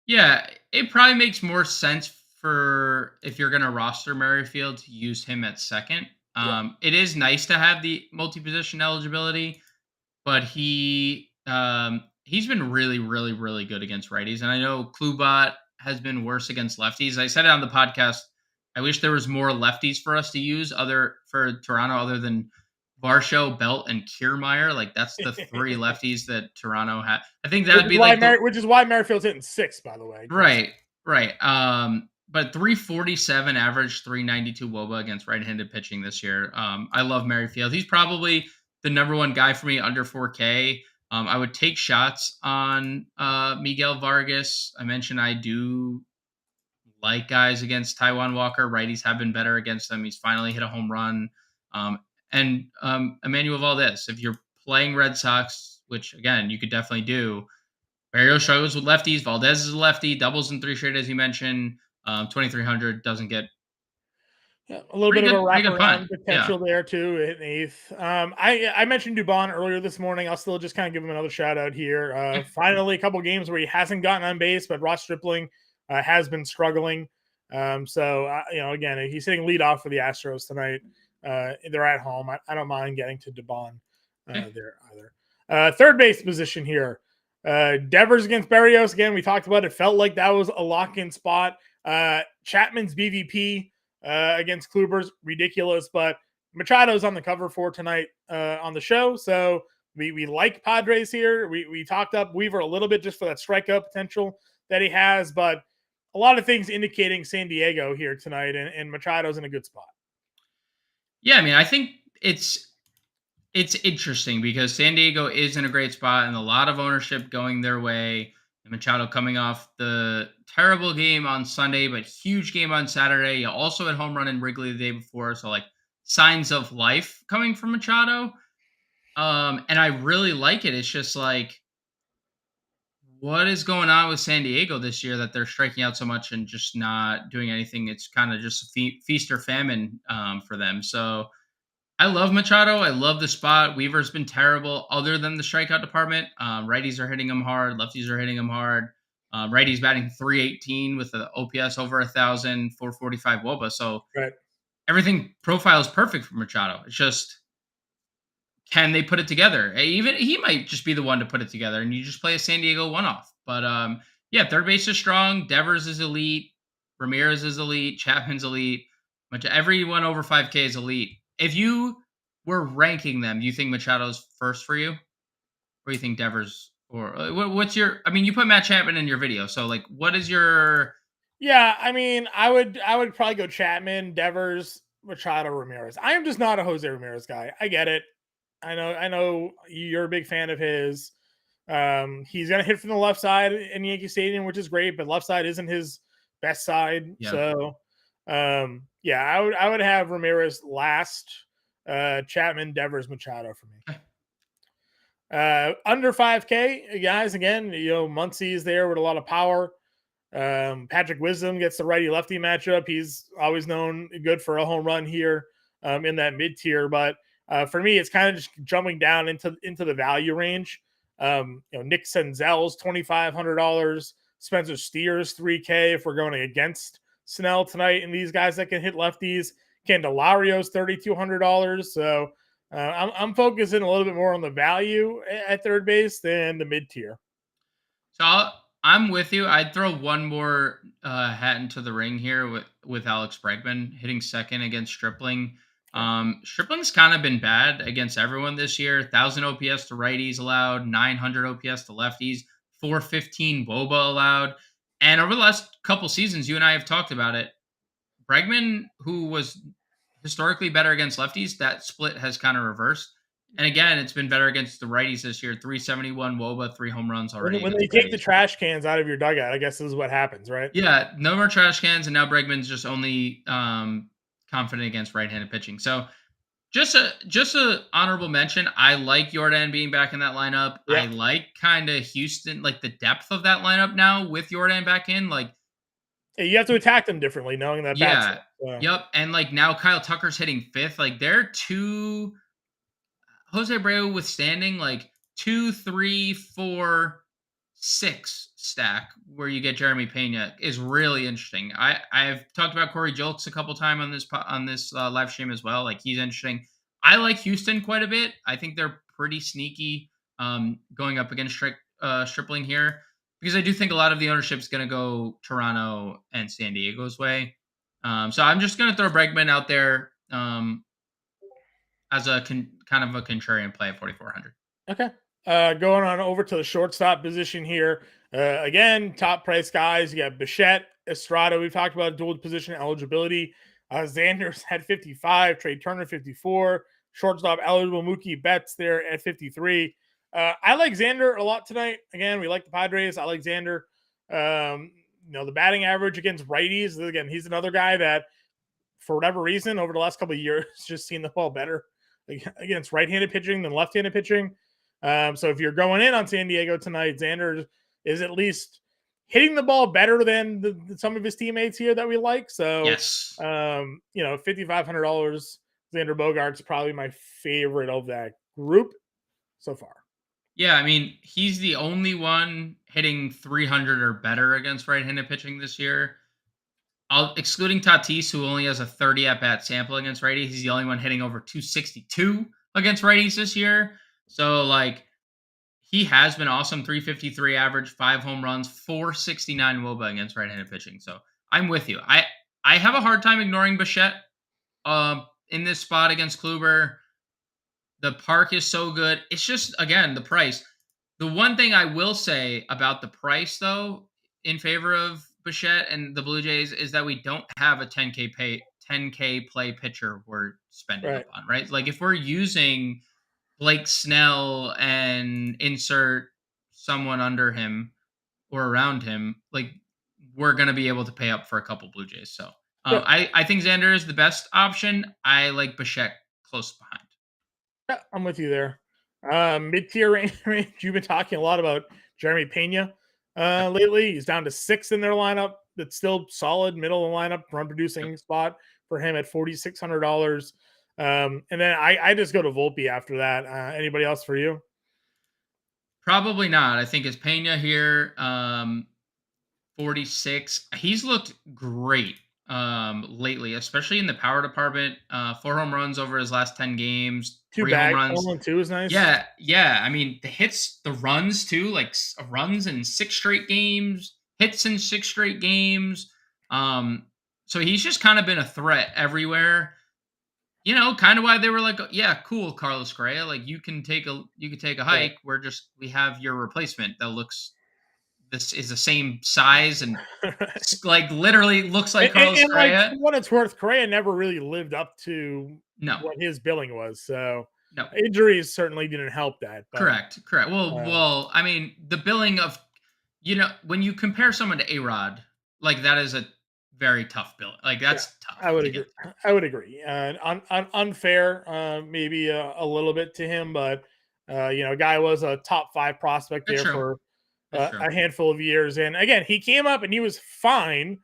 Yeah, it probably makes more sense for if you're going to roster Merrifield to use him at second. It is nice to have the multi-position eligibility, but he's been really, really, really good against righties. And I know Klubat has been worse against lefties. I said it on the podcast. I wish there was more lefties for us to use for Toronto other than Varsho, Belt, and Kiermaier. Like that's the 3 lefties that Toronto had. I think that would be which is why Merrifield's hitting 6, by the way. Right. But 347 average, 392 WOBA against right-handed pitching this year. I love Merrifield. He's probably the number one guy for me under 4K. I would take shots on Miguel Vargas. I mentioned I do like guys against Taijuan Walker. Righties have been better against them. He's finally hit a home run. And Emmanuel Valdez, if you're playing Red Sox, which again, you could definitely do, Barrio struggles with lefties. Valdez is a lefty, doubles in 3 straight, as you mentioned. 2,300 doesn't get yeah, a little bit of a pretty good punt. wraparound Yeah. potential there too in eighth. I mentioned Dubon earlier this morning. I'll still just kind of give him another shout out here. Finally, a couple games where he hasn't gotten on base, but Ross Stripling has been struggling. Again, he's hitting leadoff for the Astros tonight. They're at home. I don't mind getting to Dubon there either. Third base position here. Devers against Berrios. Again, we talked about it. Felt like that was a lock-in spot. Chapman's BVP against Kluber's ridiculous, but Machado's on the cover for tonight on the show. So we like Padres here. We talked up Weaver a little bit just for that strikeout potential that he has, but a lot of things indicating San Diego here tonight, and Machado's in a good spot. Yeah, I mean, I think it's interesting because San Diego is in a great spot and a lot of ownership going their way. And Machado coming off the terrible game on Sunday, but huge game on Saturday. You also had home run in Wrigley the day before. So like signs of life coming from Machado. And I really like it. It's just like, what is going on with San Diego this year that they're striking out so much and just not doing anything? It's kind of just feast or famine for them. So I love Machado. I love the spot. Weaver's been terrible other than the strikeout department. Righties are hitting him hard. Lefties are hitting him hard. Righties batting 318 with the OPS over 1,000, 445 WOBA. So right. Everything profile is perfect for Machado. It's just, can they put it together? Even he might just be the one to put it together, and you just play a San Diego one-off. But yeah, third base is strong. Devers is elite. Ramirez is elite. Chapman's elite. Everyone over 5K is elite. If you were ranking them, do you think Machado's first for you? Or do you think Devers? Or what's your? I mean, you put Matt Chapman in your video, so like, what is your? Yeah, I mean, I would probably go Chapman, Devers, Machado, Ramirez. I am just not a Jose Ramirez guy. I get it. I know you're a big fan of his. He's gonna hit from the left side in Yankee Stadium, which is great, but left side isn't his best side. Yeah. So yeah, I would have Ramirez last, Chapman, Devers, Machado for me. Under 5K, guys, again, Muncy is there with a lot of power. Patrick Wisdom gets the righty lefty matchup. He's always known good for a home run here in that mid tier, but for me, it's kind of just jumping down into the value range. Nick Senzel's $2,500, Spencer Steer's $3K if we're going against Snell tonight, and these guys that can hit lefties. Candelario's $3,200. So I'm focusing a little bit more on the value at third base than the mid tier. So I'm with you. I'd throw one more hat into the ring here with Alex Bregman hitting second against Stripling. Stripling's kind of been bad against everyone this year. 1,000 OPS to righties allowed, 900 OPS to lefties, 415 WOBA allowed. And over the last couple seasons, you and I have talked about it. Bregman, who was historically better against lefties, that split has kind of reversed. And again, it's been better against the righties this year. 371 WOBA, 3 home runs already. When they take the trash cans out of your dugout, I guess this is what happens, right? Yeah, no more trash cans, and now Bregman's just only confident against right-handed pitching. So just a honorable mention. I like Jordan being back in that lineup. Yeah. I like kind of Houston, like the depth of that lineup now with Jordan back in. Like, you have to attack them differently, knowing that. Yeah. Yep. And like now Kyle Tucker's hitting fifth. Like they're two. Jose Abreu withstanding like 2, 3, 4, 6 stack where you get Jeremy Pena is really interesting. I've talked about Corey Julks a couple times on this live stream as well. Like he's interesting. I like Houston quite a bit. I think they're pretty sneaky going up against Stripling here because I do think a lot of the ownership is going to go Toronto and San Diego's way. So I'm just going to throw Bregman out there as a kind of a contrarian play at 4,400. Okay. Going on over to the shortstop position here. Again, top price guys. You got Bichette, Estrada. We've talked about dual position eligibility. Xander's had 55, Trey Turner 54, shortstop eligible Mookie Betts there at 53. I like Xander a lot tonight. Again, we like the Padres. I like Xander. the batting average against righties, again, he's another guy that, for whatever reason, over the last couple of years, just seen the ball better against right-handed pitching than left-handed pitching. So if you're going in on San Diego tonight, Xander is at least hitting the ball better than some of his teammates here that we like. So, yes, $5,500, Xander Bogaerts probably my favorite of that group so far. Yeah, I mean, he's the only one hitting 300 or better against right-handed pitching this year. Excluding Tatis, who only has a 30 at-bat sample against righties. He's the only one hitting over 262 against righties this year. So, he has been awesome. 353 average, 5 home runs, 469 WOBA against right-handed pitching. So, I'm with you. I have a hard time ignoring Bichette in this spot against Kluber. The park is so good. It's just, again, the price. The one thing I will say about the price, though, in favor of Bichette and the Blue Jays is that we don't have a 10K play pitcher we're spending up on, right? If we're using Blake Snell and insert someone under him or around him, we're going to be able to pay up for a couple Blue Jays. So I think Xander is the best option. I like Bichette close behind. Yeah, I'm with you there. Mid-tier range, you've been talking a lot about Jeremy Pena lately. He's down to 6 in their lineup. That's still solid, middle of the lineup, run-producing spot for him at $4,600. And then I just go to Volpe after that. Anybody else for you? Probably not. I think it's Pena here, 46. He's looked great lately, especially in the power department. 4 home runs over his last 10 games. 2 home runs. 2 is nice. Yeah. I mean, the hits, the runs too, runs in 6 straight games, hits in 6 straight games. So he's just kind of been a threat everywhere. Kind of why they were like, yeah, cool, Carlos Correa. You can take a hike. Yeah. We have your replacement this is the same size and literally looks like Carlos Correa. For what it's worth, Correa never really lived up to what his billing was. So injuries certainly didn't help that. But, correct. Well, I mean, the billing of, when you compare someone to A-Rod, that is a very tough bill. That's tough. I would agree. Unfair, maybe a little bit to him, but guy was a top 5 prospect there for a handful of years. And again, he came up and he was fine,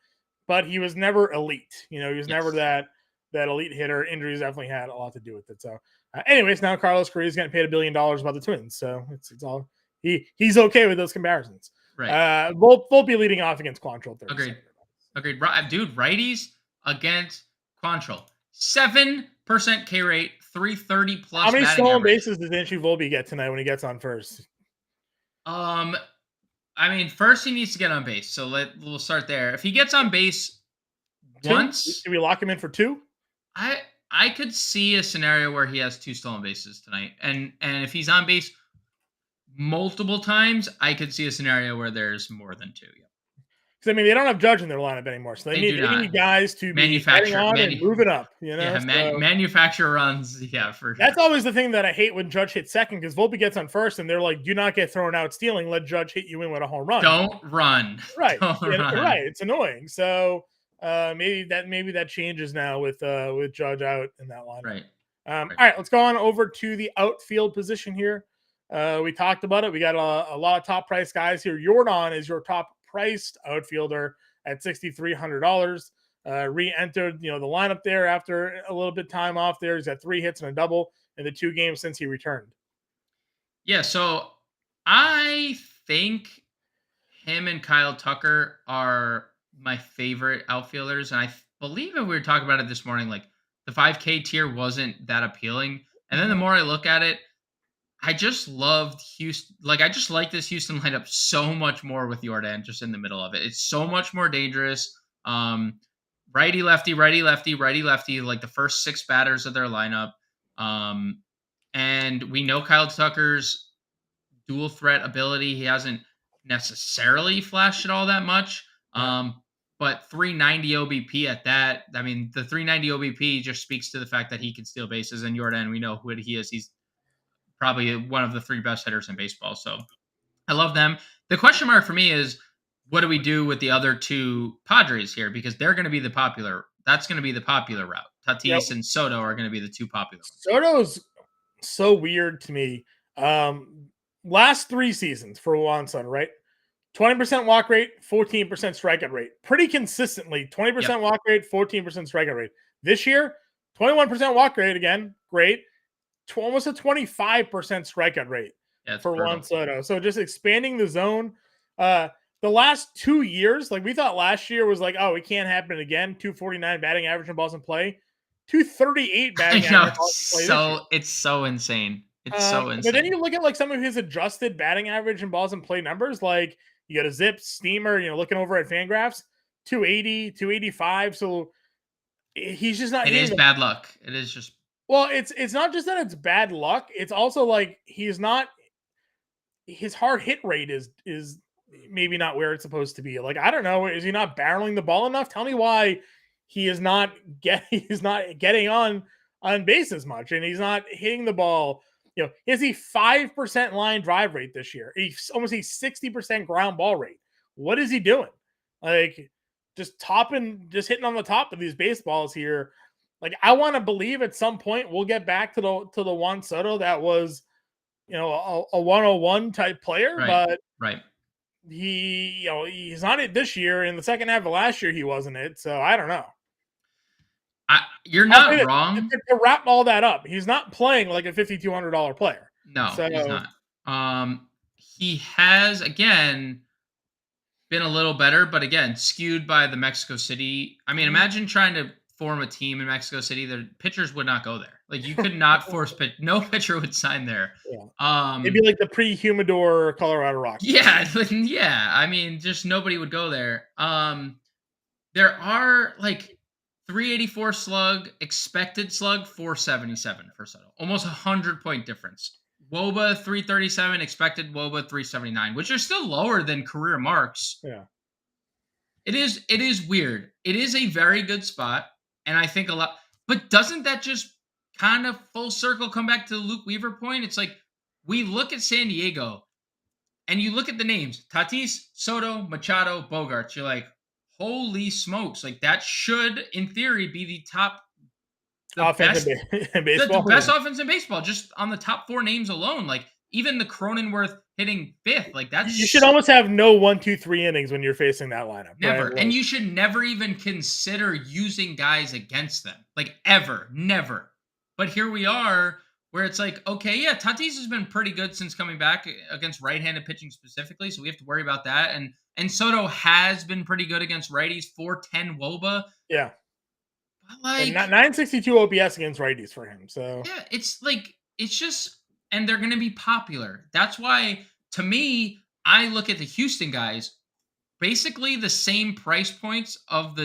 but he was never elite. He was never that elite hitter. Injuries definitely had a lot to do with it. So, anyways, now Carlos Correa is getting paid $1 billion by the Twins. So it's all he's okay with those comparisons. Right. Volpe leading off against Quantrill. Agreed. Dude, righties against Quantrill. 7% K rate, 330 plus. How many stolen bases does Andrew Volpe get tonight when he gets on first? I mean, first he needs to get on base. So we'll start there. If he gets on base once, can we lock him in for 2? I could see a scenario where he has 2 stolen bases tonight. And if he's on base multiple times, I could see a scenario where there's more than 2. Yeah. I mean, they don't have Judge in their lineup anymore, so they need guys to be getting on and moving up. Manufacture runs. Yeah, for sure. That's always the thing that I hate when Judge hits second, because Volpe gets on first, and they're like, "Do not get thrown out stealing. Let Judge hit you in with a home run. Don't run. Right, right. It's annoying. So maybe that changes now with Judge out in that lineup. Right. All right, let's go on over to the outfield position here. We talked about it. We got a lot of top price guys here. Jordan is your top priced outfielder at $6,300. Re-entered, the lineup there after a little bit time off there. He's got 3 hits and a double in the 2 games since he returned. Yeah, so I think him and Kyle Tucker are my favorite outfielders. And I believe if we were talking about it this morning, the 5K tier wasn't that appealing. And then the more I look at it, I just loved Houston. I just like this Houston lineup so much more with Jordan just in the middle of it. It's so much more dangerous. Righty, lefty, righty, lefty, righty, lefty, the first 6 batters of their lineup. And we know Kyle Tucker's dual threat ability. He hasn't necessarily flashed it all that much. But 390 OBP at that. I mean, the 390 OBP just speaks to the fact that he can steal bases. And Jordan, we know who he is. He's probably one of the 3 best hitters in baseball. So I love them. The question mark for me is what do we do with the other two Padres here? Because they're going to be that's going to be the popular route. Tatis and Soto are going to be the two popular ones. Soto's so weird to me. Last 3 seasons for Juan Soto, right? 20% walk rate, 14% strikeout rate. Pretty consistently, 20% walk rate, 14% strikeout rate. This year, 21% walk rate again, great. Almost a 25% strikeout rate for Juan Soto. So just expanding the zone. The last 2 years, like we thought last year was like, oh, it can't happen again. 249 batting average in balls in play. 238 batting average. It's so insane. It's so insane. But then you look at like some of his adjusted batting average and balls in play numbers, like you got a zip steamer, looking over at Fangraphs, 280, 285. So he's just not. It is bad luck. It is just. Well, it's not just that it's bad luck. It's also like he's not. His hard hit rate is maybe not where it's supposed to be. Like I don't know, is he not barreling the ball enough? Tell me why he is not getting on base as much, and he's not hitting the ball. Is he 5% line drive rate this year? He's almost a 60% ground ball rate. What is he doing? Like just hitting on the top of these baseballs here. Like I want to believe at some point we'll get back to the Juan Soto that was, a 101 type player, but he's not it this year. In the second half of last year, he wasn't it. So I don't know. You're not wrong. To wrap all that up, he's not playing like a $5,200 player. No, he's not. He has again been a little better, but again skewed by the Mexico City. I mean, imagine trying to form a team in Mexico City. The pitchers would not go there. Like you could not force pitch. No pitcher would sign there. Yeah. Maybe like the pre-humidor Colorado Rockies. Yeah, yeah. I mean, just nobody would go there. There are like 384 slug, expected slug 477 for Soto. Almost 100-point difference. WOBA 337, expected WOBA 379, which are still lower than career marks. Yeah. It is weird. It is a very good spot, and I think a lot. But doesn't that just kind of full circle come back to the Luke Weaver point? It's like we look at San Diego, and you look at the names: Tatis, Soto, Machado, Bogarts. You're like, holy smokes! Like that should, in theory, be the top, offense in baseball. The best offense in baseball, just on the top 4 names alone. Like even the Cronenworth hitting 5th, like that's you should almost have no 1, 2, 3 innings when you're facing that lineup. Never, right? And you should never even consider using guys against them, like ever, never. But here we are, where it's like, okay, yeah, Tatis has been pretty good since coming back against right-handed pitching specifically, so we have to worry about that. And Soto has been pretty good against righties, 410 WOBA. Yeah. But like 962 OPS against righties for him. So yeah, it's just, and they're going to be popular. That's why, to me, I look at the Houston guys, basically the same price points of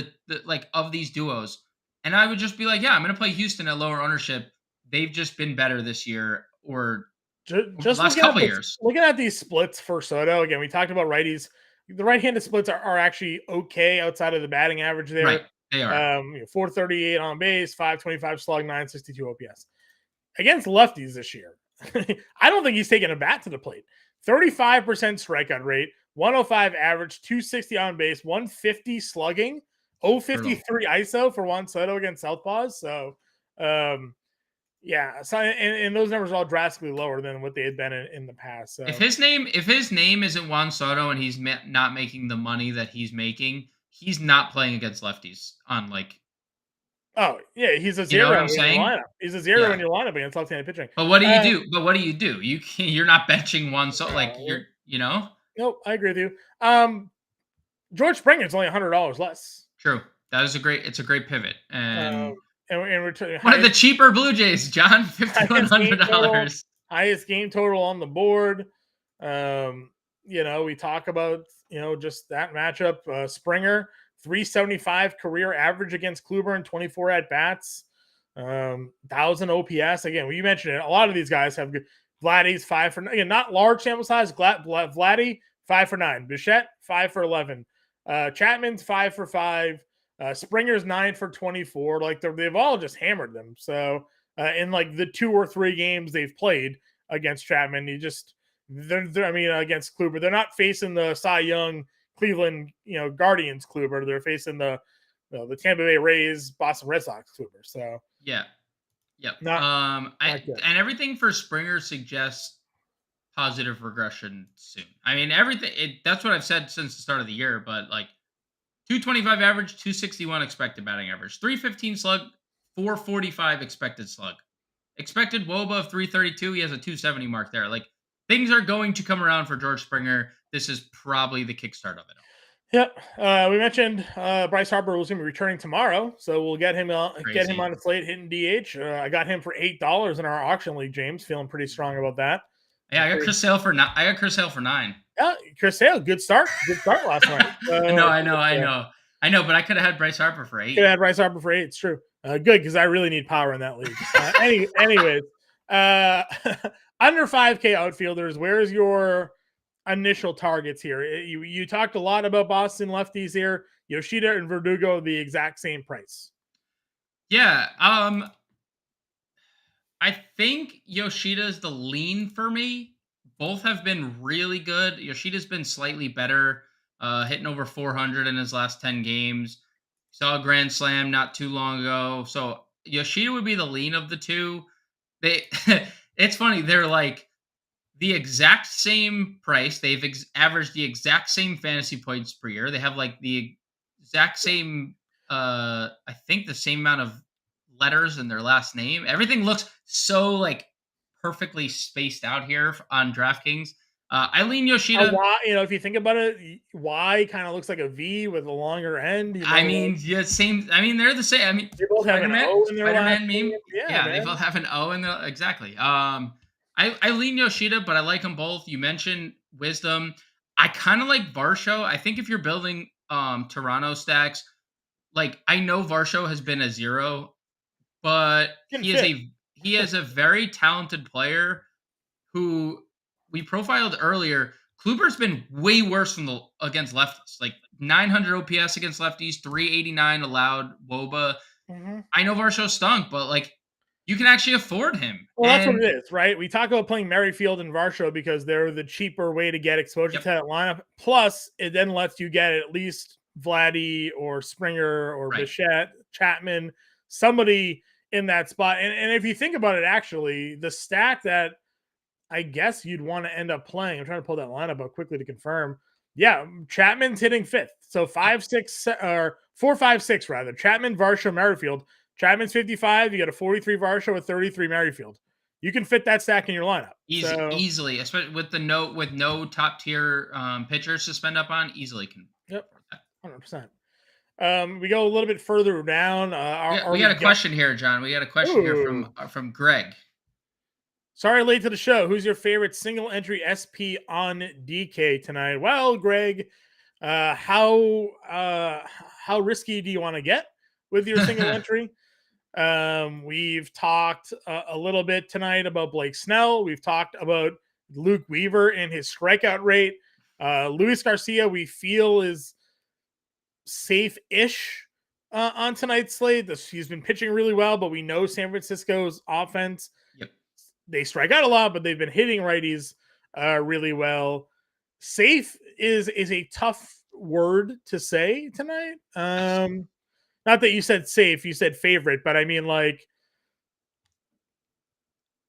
of these duos. And I would just be like, yeah, I'm going to play Houston at lower ownership. They've just been better this year or just last couple years. Looking at these splits for Soto, again, we talked about righties. The right-handed splits are actually okay outside of the batting average there. Right, they are. 438 on base, 525 slug, 962 OPS. Against lefties this year, I don't think he's taking a bat to the plate. 35% strikeout rate, 105 average, 260 on base, 150 slugging, 053 ISO for Juan Soto against Southpaws. So, yeah, so and those numbers are all drastically lower than what they had been in the past. So. If his name isn't Juan Soto and he's not making the money that he's making, he's not playing against lefties on like. Oh yeah, he's a zero. You know what I'm saying? Lineup. He's a zero in your lineup against left-handed pitching. But what do you do? You're not benching Juan Soto like you're. Nope, I agree with you. George Springer's only $100 less. True. It's a great pivot. And we're one of the cheaper Blue Jays, John, $5,100. Highest game total on the board. We talk about just that matchup. Springer 375 career average against Kluber in 24 at bats. 1,000 OPS. Again, you mentioned it. A lot of these guys have good. Vladdy's 5 for 9. Again, not large sample size. Vladdy 5 for 9. Bichette 5 for 11. Chapman's 5 for 5. Springer's 9 for 24. Like they've all just hammered them. So in like the 2 or 3 games they've played against Chapman, against Kluber, they're not facing the Cy Young Cleveland, Guardians Kluber. They're facing the Tampa Bay Rays, Boston Red Sox Kluber. So yeah, yep. not good. And everything for Springer suggests positive regression soon. I mean, everything. That's what I've said since the start of the year. But like 225 average, 261 expected batting average, 315 slug, 445 expected slug. Expected WOBA of 332. He has a 270 mark there. Like things are going to come around for George Springer. This is probably the kickstart of it all. Yep. We mentioned Bryce Harper was going to be returning tomorrow, so we'll get him on the slate hitting DH. I got him for $8 in our auction league, James. Feeling pretty strong about that. Yeah, I got Chris Sale for 9. Yeah, Chris Sale, good start last night. I know, but I could have had Bryce Harper for 8. Could have had Bryce Harper for 8. It's true. Good, because I really need power in that league. Anyways, under 5K outfielders, where's your initial targets here? You talked a lot about Boston lefties here. Yoshida and Verdugo, the exact same price. Yeah. I think Yoshida's the lean for me. Both have been really good. Yoshida's been slightly better, hitting over 400 in his last 10 games. Saw a grand slam not too long ago. So Yoshida would be the lean of the two. It's funny. They're like the exact same price. They've averaged the exact same fantasy points per year. They have like the exact same, I think the same amount of letters in their last name. Everything looks so like perfectly spaced out here on DraftKings. I lean Yoshida. If you think about it, Y kind of looks like a V with a longer end. I mean, same. I mean, they're the same. I mean, they both have an O in their Spider-Man meme. Yeah, they both have an O in the exactly. I lean Yoshida, but I like them both. You mentioned Wisdom. I kind of like Varsho. I think if you're building Toronto stacks, like I know Varsho has been a 0, but he is a very talented player who we profiled earlier. Kluber's been way worse against lefties, like 900 OPS against lefties, 389 allowed WOBA. Mm-hmm. I know Varsho stunk, but like you can actually afford him. Well, that's what it is, right? We talk about playing Merrifield and Varsho because they're the cheaper way to get exposure to that lineup. Plus, it then lets you get at least Vladdy or Springer or Bichette, Chapman, somebody in that spot. And if you think about it, actually, the stack that I guess you'd want to end up playing, I'm trying to pull that lineup up quickly to confirm. Yeah, Chapman's hitting 5th. So 5, 6, or 4, 5, 6 rather. Chapman, Varsho, Merrifield. Chapman's 55. You got a 43 Varsho with 33 Merrifield. You can fit that stack in your lineup. Easily, especially with no top tier pitchers to spend up on. Easily can. Yep, 100%. We go a little bit further down. We got a question here, John. We got a question here from Greg. Sorry, late to the show. Who's your favorite single entry SP on DK tonight? Well, Greg, how risky do you want to get with your single entry? We've talked a little bit tonight about Blake Snell. We've talked about Luke Weaver and his strikeout rate. Luis Garcia, we feel, is safe-ish on tonight's slate. He's been pitching really well, but we know San Francisco's offense. Yep. They strike out a lot, but they've been hitting righties really well. Safe is a tough word to say tonight. Not that you said safe, you said favorite, but I mean, like,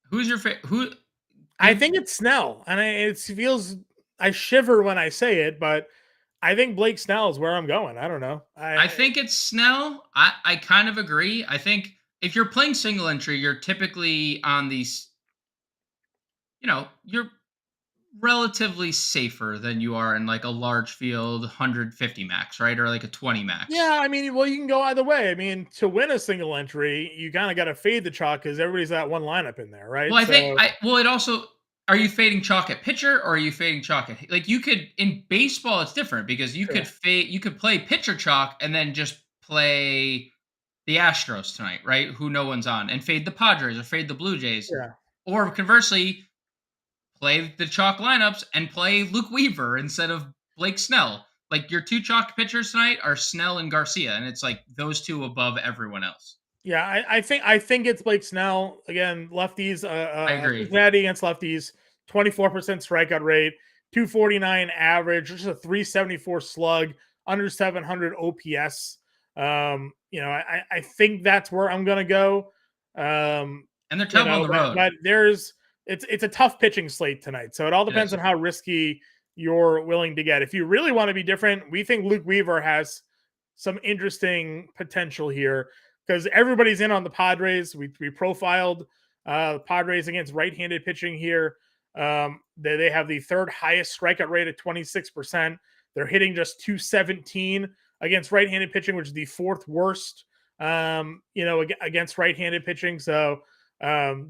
who's your favorite? I think it's Snell, and I shiver when I say it, but I think Blake Snell is where I'm going. I don't know. I think it's Snell. I kind of agree. I think if you're playing single entry, you're typically on these, you're relatively safer than you are in like a large field 150 max, right? Or like a 20 max. Yeah, I mean, well, you can go either way. I mean, to win a single entry, you kind of got to fade the chalk because everybody's got one lineup in there, right? Well, it also, are you fading chalk at pitcher or are you fading chalk at, like, you could, in baseball, it's different because you could play pitcher chalk and then just play the Astros tonight, right? Who no one's on, and fade the Padres or fade the Blue Jays. Yeah. Or conversely, play the chalk lineups and play Luke Weaver instead of Blake Snell. Like, your 2 chalk pitchers tonight are Snell and Garcia, and it's like those 2 above everyone else. Yeah, I think it's Blake Snell. Again, lefties. I agree. Cincinnati against lefties, 24% strikeout rate. 249 average, just a 374 slug, under 700 OPS. I think that's where I'm going to go. And they're tough on the road. But it's a tough pitching slate tonight. So it all depends on how risky you're willing to get. If you really want to be different, we think Luke Weaver has some interesting potential here because everybody's in on the Padres. We profiled Padres against right-handed pitching here. They have the third highest strikeout rate at 26%. They're hitting just 217 against right-handed pitching, which is the fourth worst, against right-handed pitching. So, 8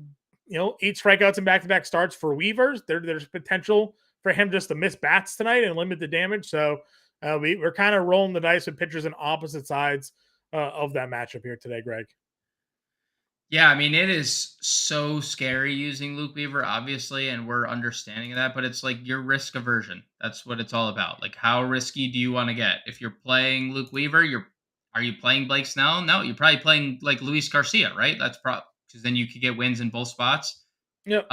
strikeouts and back-to-back starts for Weaver. There's potential for him just to miss bats tonight and limit the damage. So we're kind of rolling the dice with pitchers on opposite sides of that matchup here today, Greg. Yeah, I mean, it is so scary using Luke Weaver, obviously, and we're understanding of that, but it's like your risk aversion. That's what it's all about. Like, how risky do you want to get? If you're playing Luke Weaver, are you playing Blake Snell? No, you're probably playing like Luis Garcia, right? That's probably because then you could get wins in both spots. Yep.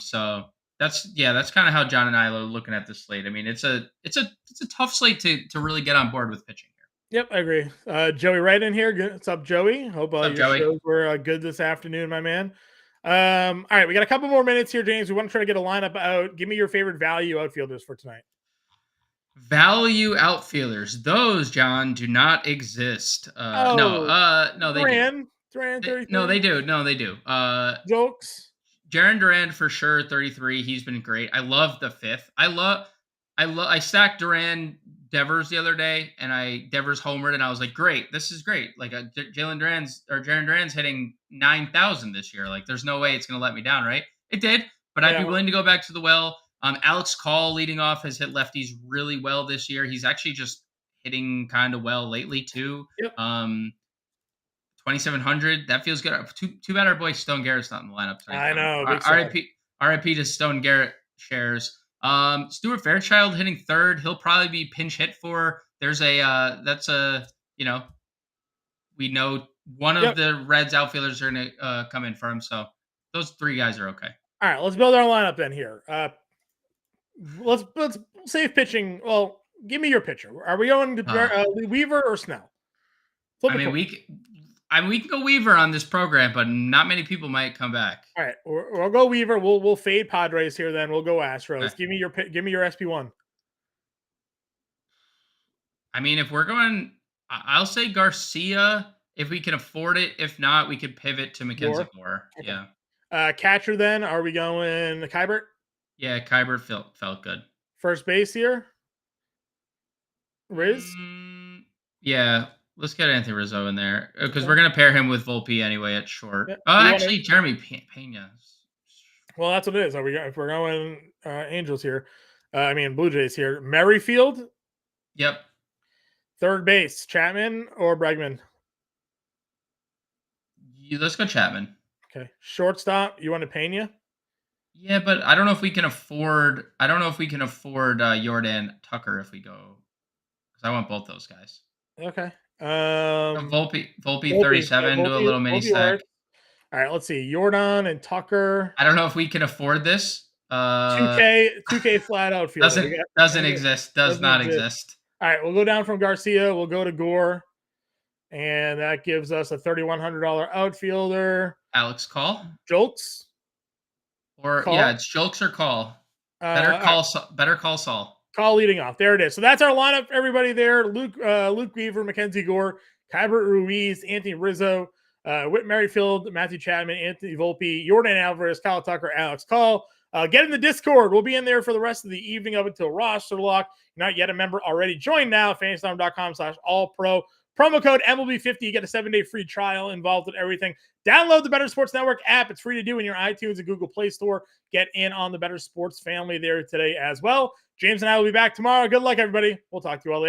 So that's kind of how John and I are looking at this slate. I mean, it's a tough slate to really get on board with pitching. Yep, I agree. Joey Wright in here. What's up, Joey? Hope your Joey? shows were good this afternoon, my man. All right, we got a couple more minutes here, James. We want to try to get a lineup out. Give me your favorite value outfielders for tonight. Value outfielders. Those, John, do not exist. No, they do. Duran, 33. No, they do. No, they do. Jokes. Jarren Duran for sure, 33. He's been great. I love the fifth. I stacked Duran Devers the other day, and Devers homered, and I was like, great, this is great. Like Jarren Duran's hitting 9,000 this year. Like, there's no way it's going to let me down, right? It did, but I'd be willing to go back to the well. Alex Call leading off has hit lefties really well this year. He's actually just hitting kind of well lately too. Yep. 2,700. That feels good. Too bad our boy Stone Garrett's not in the lineup tonight. I know. RIP to Stone Garrett shares. Stuart Fairchild hitting third. He'll probably be pinch hit for. There's we know one of the Reds outfielders are going to come in for him. So those three guys are okay. All right, let's build our lineup then here. Let's save pitching. Well, give me your pitcher. Are we going to Weaver or Snell? We can go Weaver on this program, but not many people might come back. All right, we'll go Weaver. We'll fade Padres here. Then we'll go Astros. Okay. Give me your SP1. I mean, if we're going, I'll say Garcia if we can afford it. If not, we could pivot to Mackenzie Gore. Okay. Yeah. Catcher then, are we going Kybert? Yeah, Kybert felt good. First base here, Riz. Yeah. Let's get Anthony Rizzo in there because we're going to pair him with Volpe anyway at short. Yeah. Jeremy Pena. Well, that's what it is. If we're going Angels here, Blue Jays here. Merrifield. Yep. Third base, Chapman or Bregman? Let's go Chapman. Okay. Shortstop, you want to Pena? Yeah, but I don't know if we can afford. Jordan Tucker if we go, because I want both those guys. Okay. Volpe 37 to a little mini stack. All right, let's see. Jordan and Tucker. I don't know if we can afford this. 2K flat outfield. Doesn't exist. Does not exist. All right, we'll go down from Garcia. We'll go to Gore. And that gives us a $3,100 outfielder. Alex Call. Jolks. It's Jolks or Call. Better call Saul. Call leading off. There it is. So that's our lineup, everybody there. Luke Weaver, Mackenzie Gore, Kybert Ruiz, Anthony Rizzo, Whit Merrifield, Matthew Chapman, Anthony Volpe, Jordan Alvarez, Kyle Tucker, Alex Call. Get in the Discord. We'll be in there for the rest of the evening up until roster lock. Not yet a member already. Join now at fantasydome.com/allpro. Promo code MLB50. You get a 7-day free trial involved with everything. Download the Better Sports Network app. It's free to do in your iTunes and Google Play Store. Get in on the Better Sports family there today as well. James and I will be back tomorrow. Good luck, everybody. We'll talk to you all later.